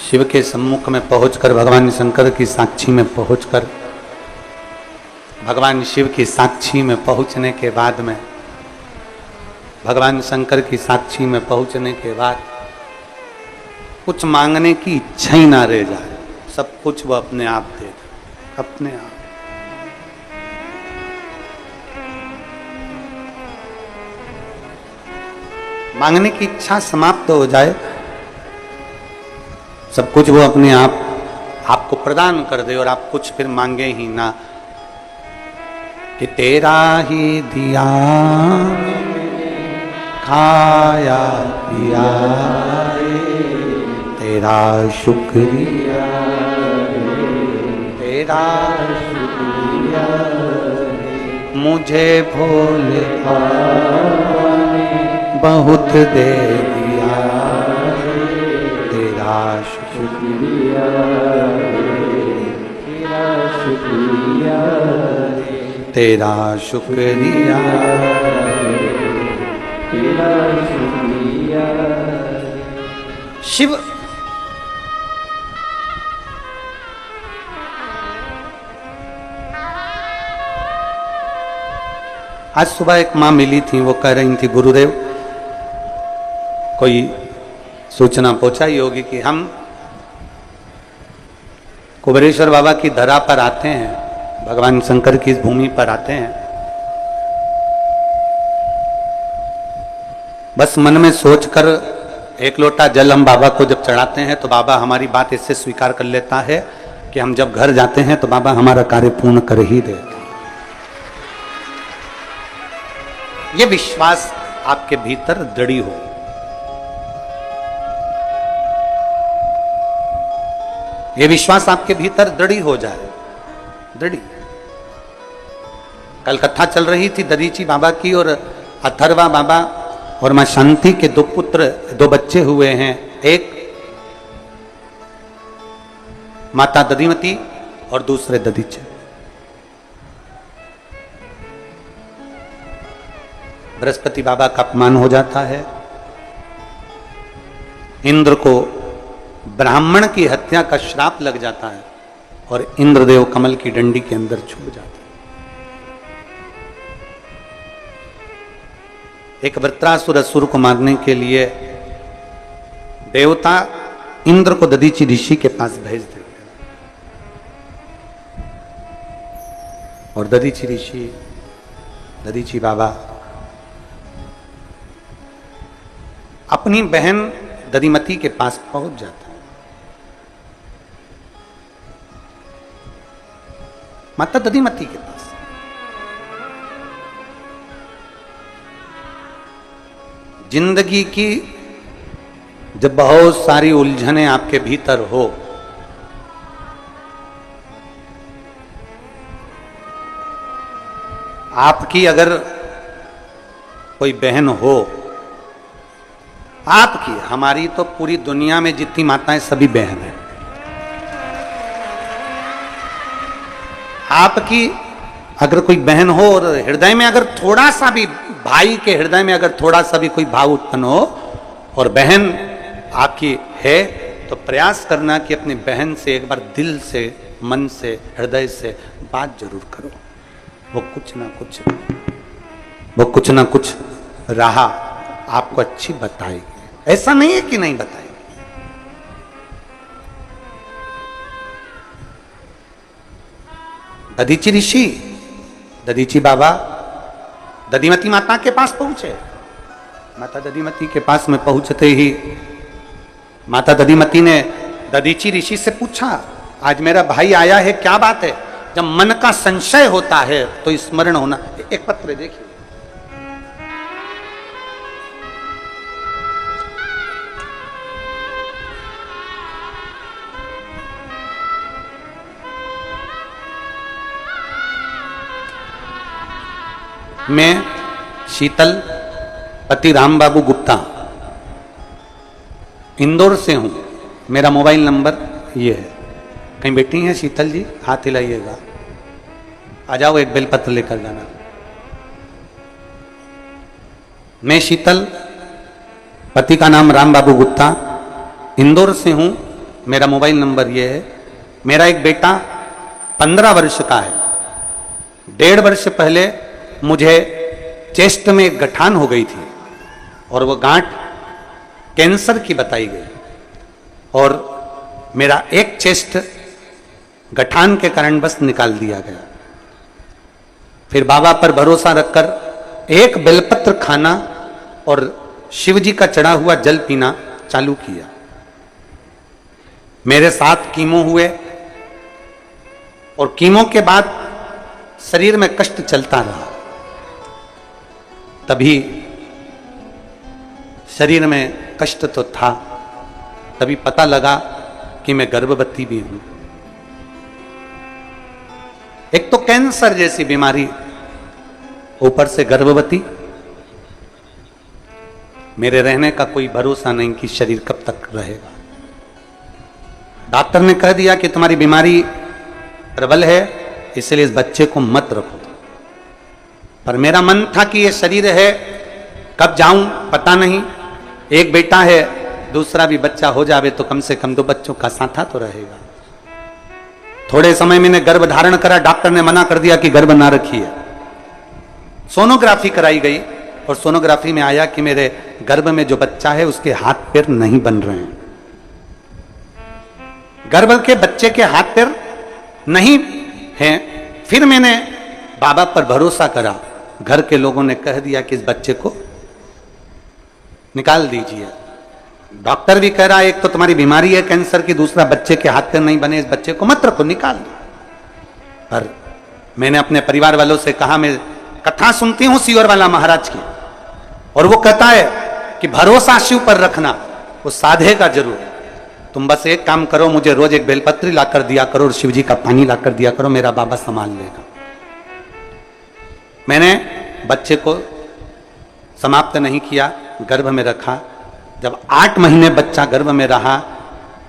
शिव के सम्मुख में पहुंचकर, भगवान शंकर की साक्षी में पहुंचकर, भगवान शिव की साक्षी में पहुंचने के बाद में, भगवान शंकर की साक्षी में पहुंचने के बाद कुछ मांगने की इच्छा ही ना रह जाए, सब कुछ वो अपने आप दे दे, अपने आप। मांगने की इच्छा समाप्त हो जाए, सब कुछ वो अपने आप आपको प्रदान कर दे और आप कुछ फिर मांगे ही ना। कि तेरा ही दिया खाया पिया तेरा शुक्रिया, तेरा शुक्रिया मुझे भोले बहुत दे दिया, तेरा शुक्रिया, तेरा शुक्रिया, तेरा शुक्रिया, तेरा शुक्रिया। शिव आज सुबह एक माँ मिली थी, वो कह रही थी गुरुदेव कोई सूचना पहुंचाई होगी कि हम कुबेरेश्वर बाबा की धरा पर आते हैं, भगवान शंकर की इस भूमि पर आते हैं, बस मन में सोचकर एक लोटा जल हम बाबा को जब चढ़ाते हैं तो बाबा हमारी बात इससे स्वीकार कर लेता है कि हम जब घर जाते हैं तो बाबा हमारा कार्य पूर्ण कर ही देते। ये विश्वास आपके भीतर दृढ़ हो। ये विश्वास आपके भीतर दृढ़ हो जाए, दृढ़। कल कथा चल रही थी दधीची बाबा की, और अथर्वा बाबा और मां शांति के दो पुत्र, दो बच्चे हुए हैं। एक माता दधिमती और दूसरे दधीचे। बृहस्पति बाबा का अपमान हो जाता है, इंद्र को ब्राह्मण की हत्या का श्राप लग जाता है और इंद्रदेव कमल की डंडी के अंदर छुप जाते हैं। एक वृत्रासुर असुर को मारने के लिए देवता इंद्र को दधीची ऋषि के पास भेज देते हैं, और दधीची ऋषि, दधीची बाबा अपनी बहन दधिमती के पास पहुंच जाता है। माता दधिमती के पास जिंदगी की जब बहुत सारी उलझनें आपके भीतर हो, आपकी अगर कोई बहन हो, आपकी, हमारी तो पूरी दुनिया में जितनी माताएं सभी बहन हैं, आपकी अगर कोई बहन हो और हृदय में अगर थोड़ा सा भी, भाई के हृदय में अगर थोड़ा सा भी कोई भाव उत्पन्न हो और बहन आपकी है, तो प्रयास करना कि अपनी बहन से एक बार दिल से, मन से, हृदय से बात जरूर करो। वो कुछ ना कुछ राह आपको अच्छी बताएगी। ऐसा नहीं है कि नहीं बताएगी। दधीची ऋषि, दधीची बाबा दधिमती माता के पास पहुंचे। माता दधिमती के पास में पहुंचते ही माता दधिमती ने दधीची ऋषि से पूछा, आज मेरा भाई आया है, क्या बात है? जब मन का संशय होता है तो स्मरण होना। एक पत्र देखिए, मैं शीतल पति राम बाबू गुप्ता इंदौर से हूं। मेरा मोबाइल नंबर ये है। कहीं बैठी हैं शीतल जी? हाथ हिलाइएगा। आ जाओ, एक बेलपत्र लेकर जाना। मैं शीतल, पति का नाम राम बाबू गुप्ता, इंदौर से हूं। मेरा मोबाइल नंबर ये है। मेरा एक बेटा 15 वर्ष का है। 1.5 वर्ष पहले मुझे चेस्ट में एक गठान हो गई थी और वो गांठ कैंसर की बताई गई, और मेरा एक चेस्ट गठान के कारण बस निकाल दिया गया। फिर बाबा पर भरोसा रखकर एक बेलपत्र खाना और शिव जी का चढ़ा हुआ जल पीना चालू किया। मेरे साथ कीमो हुए और कीमो के बाद शरीर में कष्ट चलता रहा। तभी शरीर में कष्ट तो था, तभी पता लगा कि मैं गर्भवती भी हूं। एक तो कैंसर जैसी बीमारी, ऊपर से गर्भवती। मेरे रहने का कोई भरोसा नहीं कि शरीर कब तक रहेगा। डॉक्टर ने कह दिया कि तुम्हारी बीमारी प्रबल है, इसलिए इस बच्चे को मत रखो। पर मेरा मन था कि ये शरीर है, कब जाऊं पता नहीं। एक बेटा है, दूसरा भी बच्चा हो जावे तो कम से कम 2 बच्चों का साथा तो रहेगा। थोड़े समय मैंने गर्भ धारण करा। डॉक्टर ने मना कर दिया कि गर्भ ना रखिए। सोनोग्राफी कराई गई और सोनोग्राफी में आया कि मेरे गर्भ में जो बच्चा है उसके हाथ पैर नहीं बन रहे हैं। गर्भ के बच्चे के हाथ पैर नहीं हैं। फिर मैंने बाबा पर भरोसा करा, घर के लोगों ने कह दिया कि इस बच्चे को निकाल दीजिए। डॉक्टर भी कह रहा है एक तो तुम्हारी बीमारी है कैंसर की, दूसरा बच्चे के हाथ पैर नहीं बने, इस बच्चे को मत रखो, निकाल दो। पर मैंने अपने परिवार वालों से कहा, मैं कथा सुनती हूं सीवर वाला महाराज की, और वो कहता है कि भरोसा शिव पर रखना, वो साधेगा जरूर। तुम बस एक काम करो, मुझे रोज एक बेलपत्री लाकर दिया करो और शिव जी का पानी लाकर दिया करो, मेरा बाबा संभाल लेगा। मैंने बच्चे को समाप्त नहीं किया, गर्भ में रखा। जब 8 महीने बच्चा गर्भ में रहा,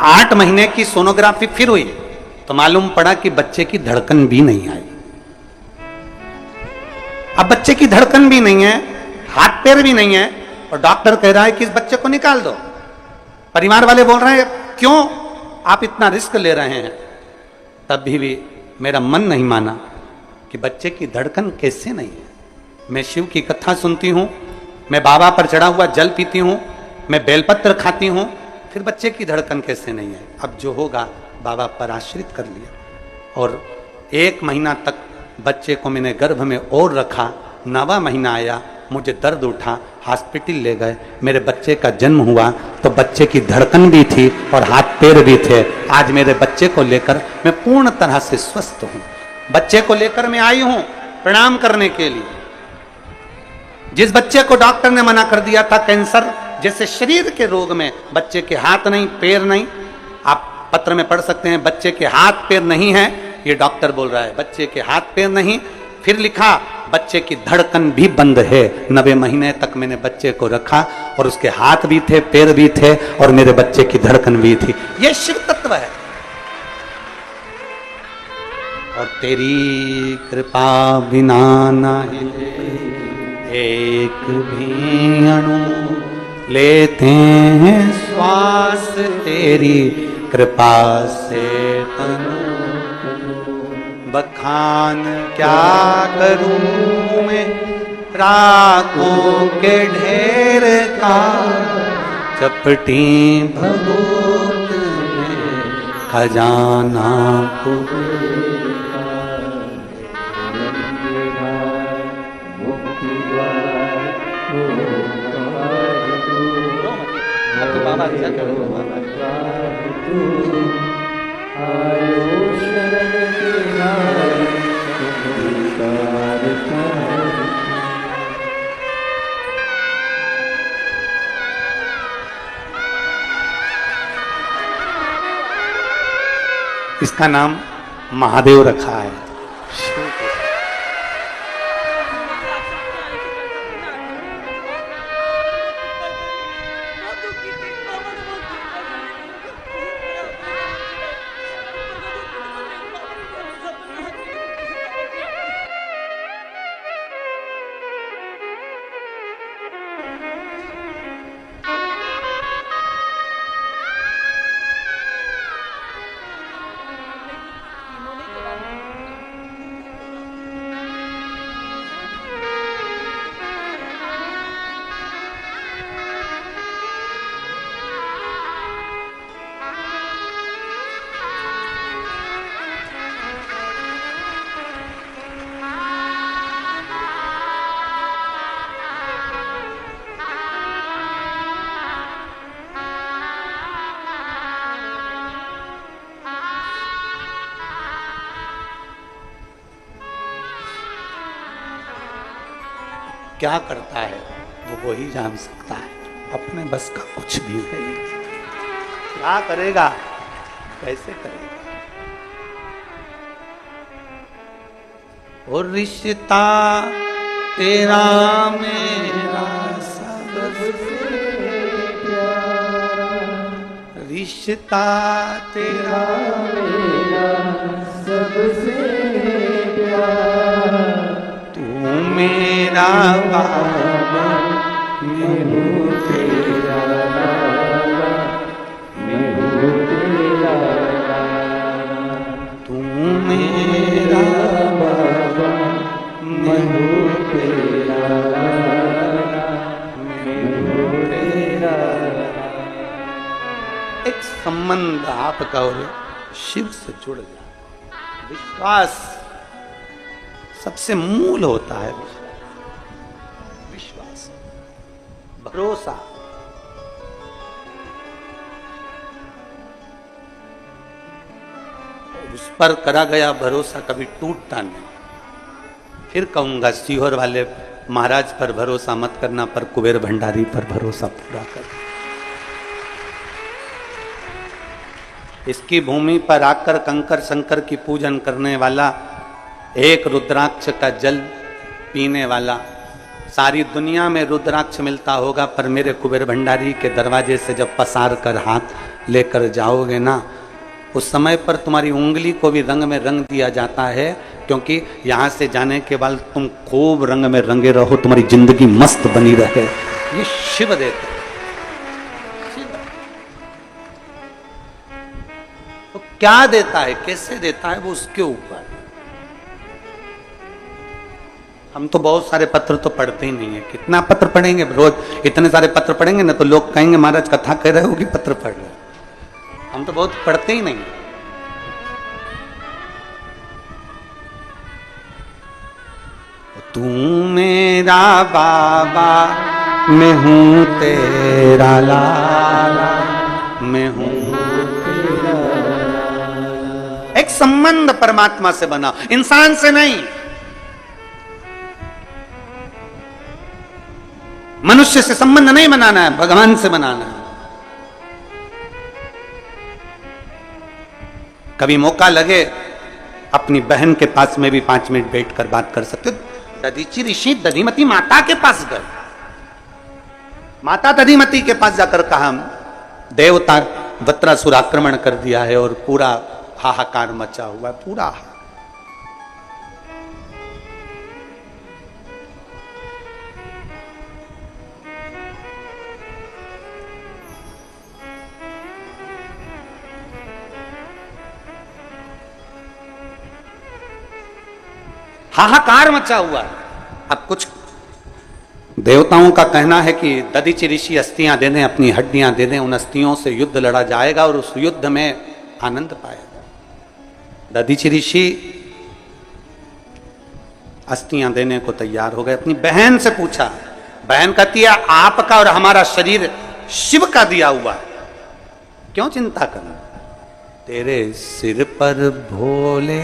8 महीने की सोनोग्राफी फिर हुई तो मालूम पड़ा कि बच्चे की धड़कन भी नहीं आई। अब बच्चे की धड़कन भी नहीं है, हाथ पैर भी नहीं है, और डॉक्टर कह रहा है कि इस बच्चे को निकाल दो। परिवार वाले बोल रहे हैं क्यों आप इतना रिस्क ले रहे हैं। तब भी मेरा मन नहीं माना कि बच्चे की धड़कन कैसे नहीं है। मैं शिव की कथा सुनती हूं, मैं बाबा पर चढ़ा हुआ जल पीती हूं, मैं बेलपत्र खाती हूं, फिर बच्चे की धड़कन कैसे नहीं है। अब जो होगा बाबा पर आश्रित कर लिया। और 1 महीना तक बच्चे को मैंने गर्भ में और रखा। 9वां महीना आया, मुझे दर्द उठा, हॉस्पिटल ले गए। मेरे बच्चे का जन्म हुआ तो बच्चे की धड़कन भी थी और हाथ पैर भी थे। आज मेरे बच्चे को लेकर मैं पूर्ण तरह से स्वस्थ हूं। बच्चे को लेकर मैं आई हूं प्रणाम करने के लिए। जिस बच्चे को डॉक्टर ने मना कर दिया था कैंसर जैसे शरीर के रोग में, बच्चे के हाथ नहीं पैर नहीं, आप पत्र में पढ़ सकते हैं, बच्चे के हाथ पैर नहीं है, ये डॉक्टर बोल रहा है, बच्चे के हाथ पैर नहीं। फिर लिखा बच्चे की धड़कन भी बंद है। 9वें महीने तक मैंने बच्चे को रखा और उसके हाथ भी थे पैर भी थे और मेरे बच्चे की धड़कन भी थी। ये शिव तत्व है। और तेरी कृपा बिना नहीं एक भी अणु लेते हैं श्वास, तेरी कृपा से तनु बखान क्या करूं मैं राखों के ढेर का, चपटी भभूत में खजाना इसका नाम महादेव रखा है। क्या करता है वो वही जान सकता है, अपने बस का कुछ भी नहीं। क्या करेगा कैसे करेगा। और रिश्ता तेरा मेरा सबसे प्यारा, रिश्ता तेरा मेरा सबसे प्यारा, तू मेरा बाबा मैं हूँ तेरा बाबा, मैं हूँ तेरा बाबा, तू मेरा बाबा मैं हूँ तेरा बाबा, मैं हूँ तेरा। एक संबंध आपका और शिव से जुड़ जा। विश्वास सबसे मूल होता है। विश्वास, भरोसा। उस पर करा गया भरोसा कभी टूटता नहीं। फिर कहूंगा, सीहोर वाले महाराज पर भरोसा मत करना, पर कुबेर भंडारी पर भरोसा पूरा कर। इसकी भूमि पर आकर कंकर शंकर की पूजन करने वाला, एक रुद्राक्ष का जल पीने वाला, सारी दुनिया में रुद्राक्ष मिलता होगा, पर मेरे कुबेर भंडारी के दरवाजे से जब पसार कर हाथ लेकर जाओगे ना, उस समय पर तुम्हारी उंगली को भी रंग में रंग दिया जाता है, क्योंकि यहां से जाने के बाद तुम खूब रंग में रंगे रहो, तुम्हारी जिंदगी मस्त बनी रहे। ये शिव देता है। तो क्या देता है, कैसे देता है, वो उसके ऊपर। हम तो बहुत सारे पत्र तो पढ़ते ही नहीं है। कितना पत्र पढ़ेंगे रोज? इतने सारे पत्र पढ़ेंगे ना तो लोग कहेंगे महाराज कथा कह रहे हो कि पत्र पढ़ रहे हो। हम तो बहुत पढ़ते ही नहीं। तू मेरा बाबा, मैं हूं तेरा लाला, मैं हूं तेरा लाला। एक संबंध परमात्मा से बना, इंसान से नहीं। मनुष्य से संबंध नहीं बनाना है, भगवान से बनाना है। कभी मौका लगे अपनी बहन के पास में भी 5 मिनट बैठकर बात कर सकते हो। दधीचि ऋषि दधिमती माता के पास गए। माता दधिमती के पास जाकर कहा, देवता वत्रासुर आक्रमण कर दिया है और पूरा हाहाकार मचा हुआ है, पूरा। हाहाकार मचा हुआ है। अब कुछ देवताओं का कहना है कि दधीचि ऋषि अस्थियां दे दें, अपनी हड्डियां दे दें, उन अस्थियों से युद्ध लड़ा जाएगा और उस युद्ध में आनंद पाएगा। दधीचि ऋषि अस्थियां देने को तैयार हो गए। अपनी बहन से पूछा, बहन कहती है आपका और हमारा शरीर शिव का दिया हुआ है, क्यों चिंता करना? तेरे सिर पर भोले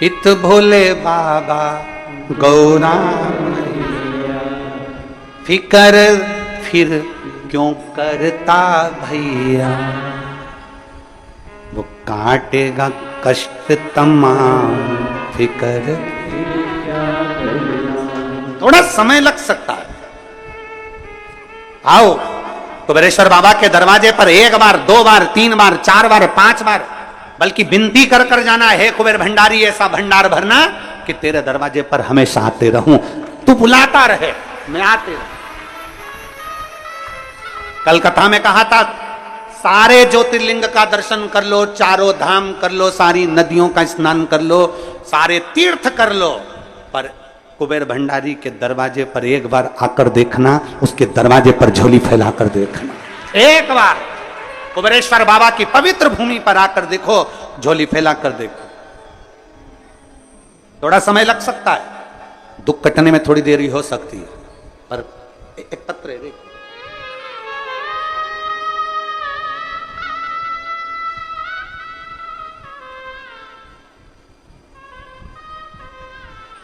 इत भोले बाबा गौरा फिकर फिर क्यों करता भैया, वो काटेगा कष्ट तमाम फिकर। थोड़ा समय लग सकता है। आओ कुबेरेश्वर बाबा के दरवाजे पर 1 बार 2 बार 3 बार 4 बार 5 बार, बल्कि विनती कर कर जाना है, कुबेर भंडारी ऐसा भंडार भरना कि तेरे दरवाजे पर हमेशा आते रहूं, तू बुलाता रहे, मैं आते रहूं। कल कथा में कहा था, सारे ज्योतिर्लिंग का दर्शन कर लो, चारों धाम कर लो, सारी नदियों का स्नान कर लो, सारे तीर्थ कर लो, पर कुबेर भंडारी के दरवाजे पर 1 बार आकर देखना, उसके दरवाजे पर झोली फैलाकर देखना। 1 बार कुबेरेश्वर बाबा की पवित्र भूमि पर आकर देखो, झोली फैलाकर देखो। थोड़ा समय लग सकता है, दुख कटने में थोड़ी देरी हो सकती है, पर एक पत्र है देखो।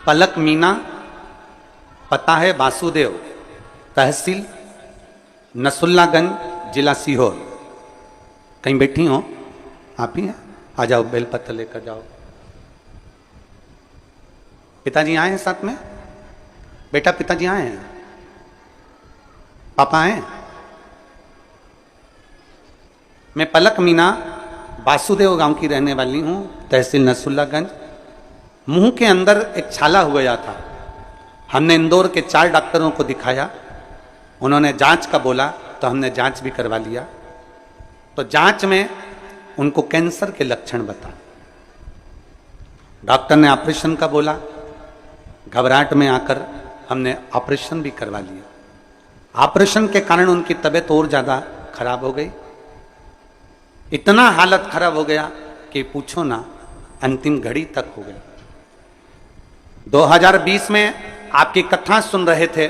पलक मीना, पता है वासुदेव, तहसील नसुल्लागंज, जिला सीहोर। कहीं बैठी हो आप ही हैं? आ जाओ, बेलपत्र लेकर जाओ। पिताजी आए हैं साथ में? बेटा पिताजी आए हैं? पापा आए? मैं पलक मीना वासुदेव गांव की रहने वाली हूं, तहसील नसुल्लागंज। मुंह के अंदर एक छाला हो गया था। हमने इंदौर के 4 डॉक्टरों को दिखाया, उन्होंने जांच का बोला तो हमने जांच भी करवा लिया। तो जांच में उनको कैंसर के लक्षण बता। डॉक्टर ने ऑपरेशन का बोला, घबराहट में आकर हमने ऑपरेशन भी करवा लिया। ऑपरेशन के कारण उनकी तबीयत और ज्यादा खराब हो गई, इतना हालत खराब हो गया कि पूछो ना, अंतिम घड़ी तक हो गई। 2020 में आपकी कथा सुन रहे थे,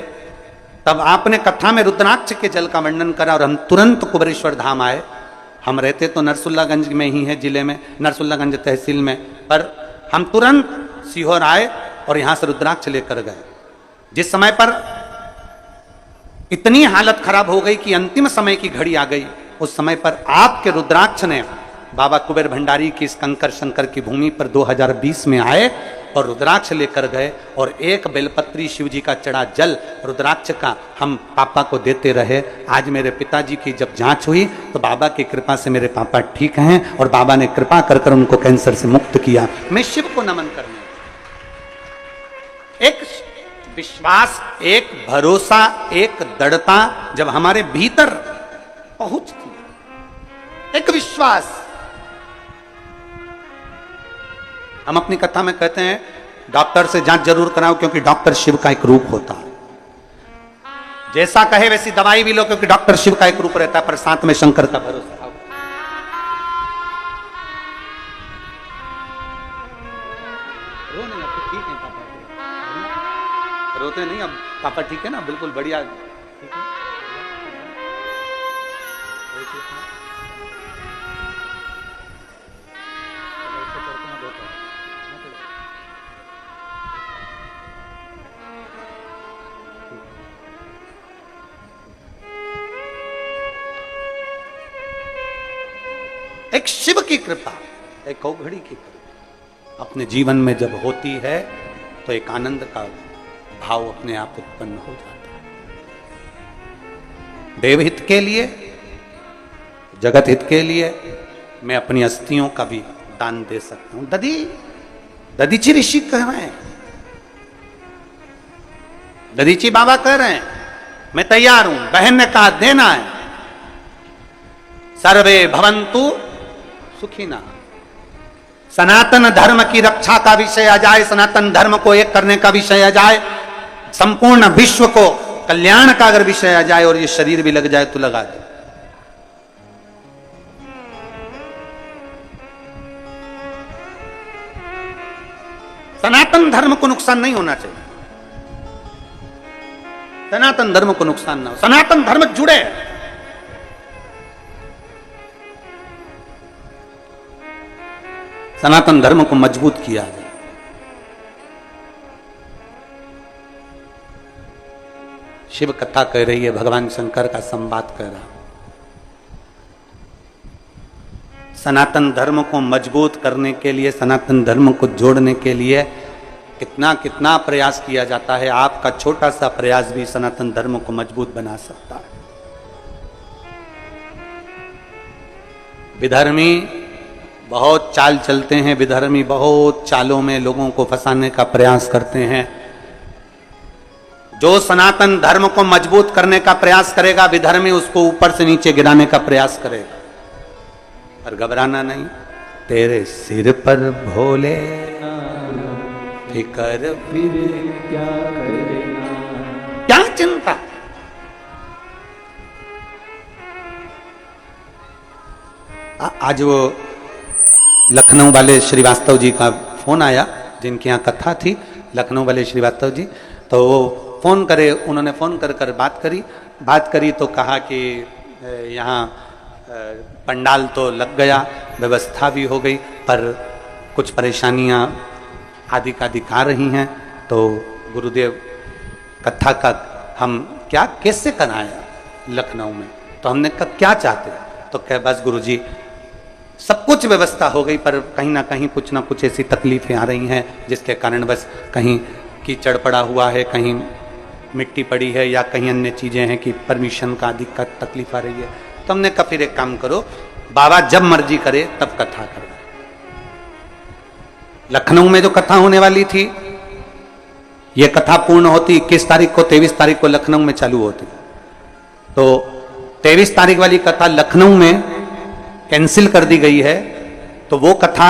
तब आपने कथा में रुद्राक्ष के जल का वर्णन करा और हम तुरंत कुबेरेश्वर धाम आए। हम रहते तो नरसुल्लागंज में ही है, जिले में नरसुल्लागंज तहसील में, पर हम तुरंत सीहोर आए और यहां से रुद्राक्ष लेकर गए। जिस समय पर इतनी हालत खराब हो गई कि अंतिम समय की घड़ी आ गई, उस समय पर आपके रुद्राक्ष ने बाबा कुबेर भंडारी की इस कंकर शंकर की भूमि पर 2020 में आए और रुद्राक्ष लेकर गए और एक बेलपत्री शिव जी का चढ़ा जल रुद्राक्ष का हम पापा को देते रहे। आज मेरे पिताजी की जब जांच हुई तो बाबा की कृपा से मेरे पापा ठीक हैं और बाबा ने कृपा कर कर उनको कैंसर से मुक्त किया। मैं शिव को नमन करने, एक विश्वास, एक भरोसा, एक दृढ़ता जब हमारे भीतर पहुंचती, एक विश्वास। हम अपनी कथा में कहते हैं डॉक्टर से जांच जरूर कराओ, क्योंकि डॉक्टर शिव का एक रूप होता है। जैसा कहे वैसी दवाई भी लो, क्योंकि डॉक्टर शिव का एक रूप रहता है, पर साथ में शंकर का भरोसा। रो नहीं, अब तो ठीक है पापा, रोते नहीं अब, पापा ठीक है ना, बिल्कुल बढ़िया, ठीक है। एक शिव की कृपा, एक घड़ी की कृपा अपने जीवन में जब होती है तो एक आनंद का भाव अपने आप उत्पन्न हो जाता है। देवहित के लिए, जगत हित के लिए मैं अपनी अस्थियों का भी दान दे सकता हूं। ददीची ऋषि कह रहे हैं, ददीची बाबा कह रहे हैं मैं तैयार हूं। बहन ने कहा देना है। सर्वे भवन्तु सुखिना। सनातन धर्म की रक्षा का विषय आ जाए, सनातन धर्म को एक करने का विषय आ जाए, संपूर्ण विश्व को कल्याण का अगर विषय आ जाए और ये शरीर भी लग जाए तो लगा दे। सनातन धर्म को नुकसान नहीं होना चाहिए, सनातन धर्म को नुकसान ना हो, सनातन धर्म जुड़े। सनातन धर्म को मजबूत किया जाए। शिव कथा कह रही है, भगवान शंकर का संवाद कह रहा। सनातन धर्म को मजबूत करने के लिए, सनातन धर्म को जोड़ने के लिए कितना कितना प्रयास किया जाता है। आपका छोटा सा प्रयास भी सनातन धर्म को मजबूत बना सकता है। विधर्मी बहुत चाल चलते हैं, विधर्मी बहुत चालों में लोगों को फंसाने का प्रयास करते हैं। जो सनातन धर्म को मजबूत करने का प्रयास करेगा, विधर्मी उसको ऊपर से नीचे गिराने का प्रयास करेगा। पर घबराना नहीं, तेरे सिर पर भोले फिकर फिर क्या करना, क्या चिंता। आज वो लखनऊ वाले श्रीवास्तव जी का फोन आया, जिनके यहाँ कथा थी, लखनऊ वाले श्रीवास्तव जी, तो वो फोन करे, उन्होंने फोन कर कर बात करी तो कहा कि यहाँ पंडाल तो लग गया, व्यवस्था भी हो गई, पर कुछ परेशानियाँ आदि का दिखा रही हैं, तो गुरुदेव कथा का हम क्या कैसे कराया लखनऊ में। तो हमने कहा क्या चाहते, तो कह बस गुरुजी सब कुछ व्यवस्था हो गई, पर कहीं ना कहीं कुछ ना कुछ ऐसी तकलीफें आ रही हैं जिसके कारण बस कहीं कीचड़ पड़ा हुआ है, कहीं मिट्टी पड़ी है, या कहीं अन्य चीजें हैं कि परमिशन का दिक्कत तकलीफ आ रही है। तो हमने कहा फिर एक काम करो, बाबा जब मर्जी करे तब कथा करो। लखनऊ में जो कथा होने वाली थी, ये कथा पूर्ण होती 21 तारीख को, 23 तारीख को लखनऊ में चालू होती, तो 23 तारीख वाली कथा लखनऊ में कैंसिल कर दी गई है। तो वो कथा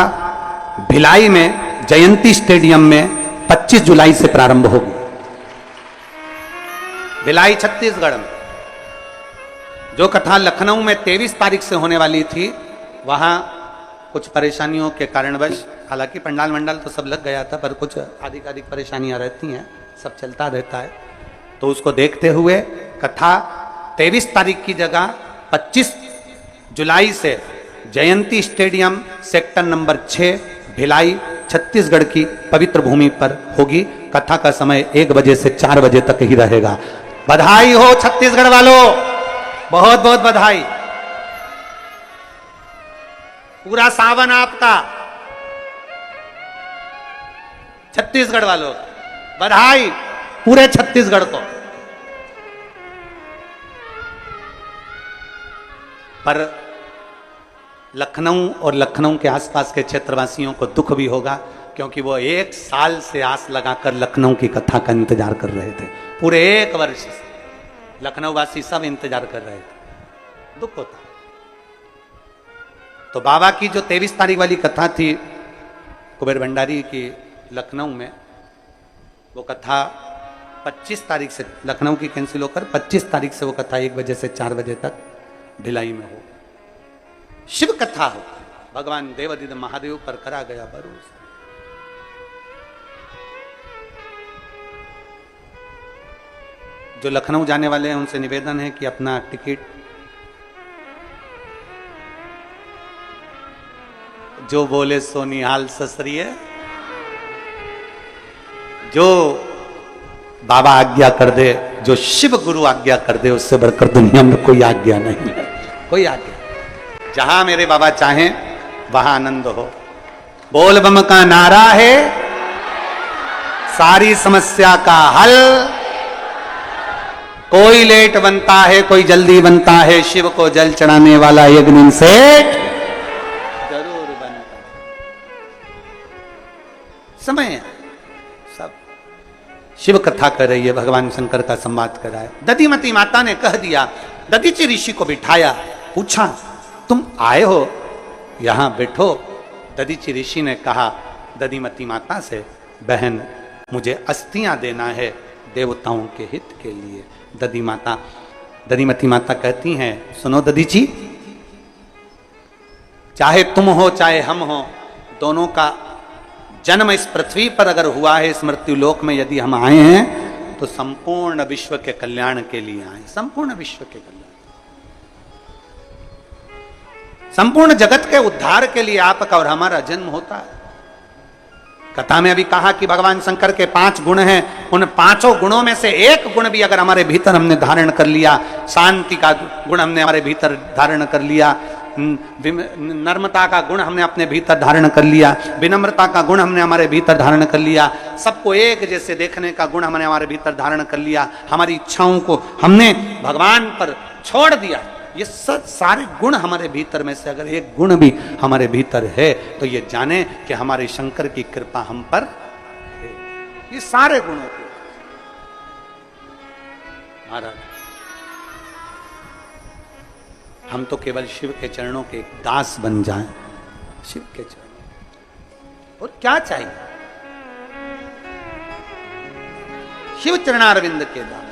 भिलाई में जयंती स्टेडियम में 25 जुलाई से प्रारंभ होगी। भिलाई छत्तीसगढ़ में। जो कथा लखनऊ में 23 तारीख से होने वाली थी, वहां कुछ परेशानियों के कारणवश, हालांकि पंडाल मंडाल तो सब लग गया था, पर कुछ अधिक परेशानियां रहती हैं, सब चलता रहता है। तो उसको देखते हुए कथा 23 तारीख की जगह 25 जुलाई से Jayanti stadium sector number 6 Bhilai Chhattisgarh की पवित्र भूमि पर होगी। कथा का समय 1 बजे से 4 बजे तक ही रहेगा। बधाई हो छत्तीसगढ़ वालों, बहुत बहुत बधाई। पूरा सावन आपका, छत्तीसगढ़ वालों बधाई, पूरे छत्तीसगढ़ को। पर लखनऊ और लखनऊ के आसपास के क्षेत्रवासियों को दुख भी होगा, क्योंकि वो 1 साल से आस लगाकर लखनऊ की कथा का इंतजार कर रहे थे। पूरे 1 वर्ष से लखनऊ वासी सब इंतजार कर रहे थे, दुख होता। तो बाबा की जो 23 तारीख वाली कथा थी कुबेर भंडारी की लखनऊ में, वो कथा 25 तारीख से लखनऊ की कैंसिल होकर 25 तारीख से वो कथा 1 बजे से 4 बजे तक भिलाई में हो, शिव कथा हो। भगवान देवादिदेव महादेव पर करा गया भरोसा। जो लखनऊ जाने वाले हैं उनसे निवेदन है कि अपना टिकट, जो बोले सो निहाल ससरिये, जो बाबा आज्ञा कर दे, जो शिव गुरु आज्ञा कर दे, उससे बढ़कर दुनिया में कोई आज्ञा नहीं है, कोई आज्ञा। जहां मेरे बाबा चाहें वहां आनंद हो। बोल बम का नारा है सारी समस्या का हल। कोई लेट बनता है, कोई जल्दी बनता है, शिव को जल चढ़ाने वाला एक दिन से जरूर बनता है। समय है, सब शिव कथा कर रही है, भगवान शंकर का संवाद कर रहा है। दधिमती माता ने कह दिया, दधीचि ऋषि को बिठाया, पूछा तुम आए हो, यहां बैठो। दधीचि ऋषि ने कहा दधिमती माता से, बहन मुझे अस्थियां देना है देवताओं के हित के लिए। दधिमती माता कहती हैं, सुनो दधीचि, चाहे तुम हो चाहे हम हो, दोनों का जन्म इस पृथ्वी पर अगर हुआ है, इस मृत्यु लोक में यदि हम आए हैं, तो संपूर्ण विश्व के कल्याण के लिए आए, संपूर्ण विश्व के कल्याण, संपूर्ण जगत के उद्धार के लिए आपका और हमारा जन्म होता है। कथा में अभी कहा कि भगवान शंकर के 5 गुण हैं, उन 5 गुणों में से एक गुण भी अगर हमारे भीतर हमने धारण कर लिया, शांति का गुण हमने हमारे भीतर धारण कर लिया, नर्मता का गुण हमने अपने भीतर धारण कर लिया, विनम्रता का गुण हमने हमारे भीतर धारण कर लिया, सबको एक जैसे देखने का गुण हमने हमारे भीतर धारण कर लिया, हमारी इच्छाओं को हमने भगवान पर छोड़ दिया, ये सब सारे गुण हमारे भीतर में से अगर एक गुण भी हमारे भीतर है, तो ये जाने कि हमारे शंकर की कृपा हम पर है। ये सारे गुणों को महाराज, हम तो केवल शिव के चरणों के दास बन जाएं, शिव के चरणों, और क्या चाहिए, शिव चरणारविंद के दास।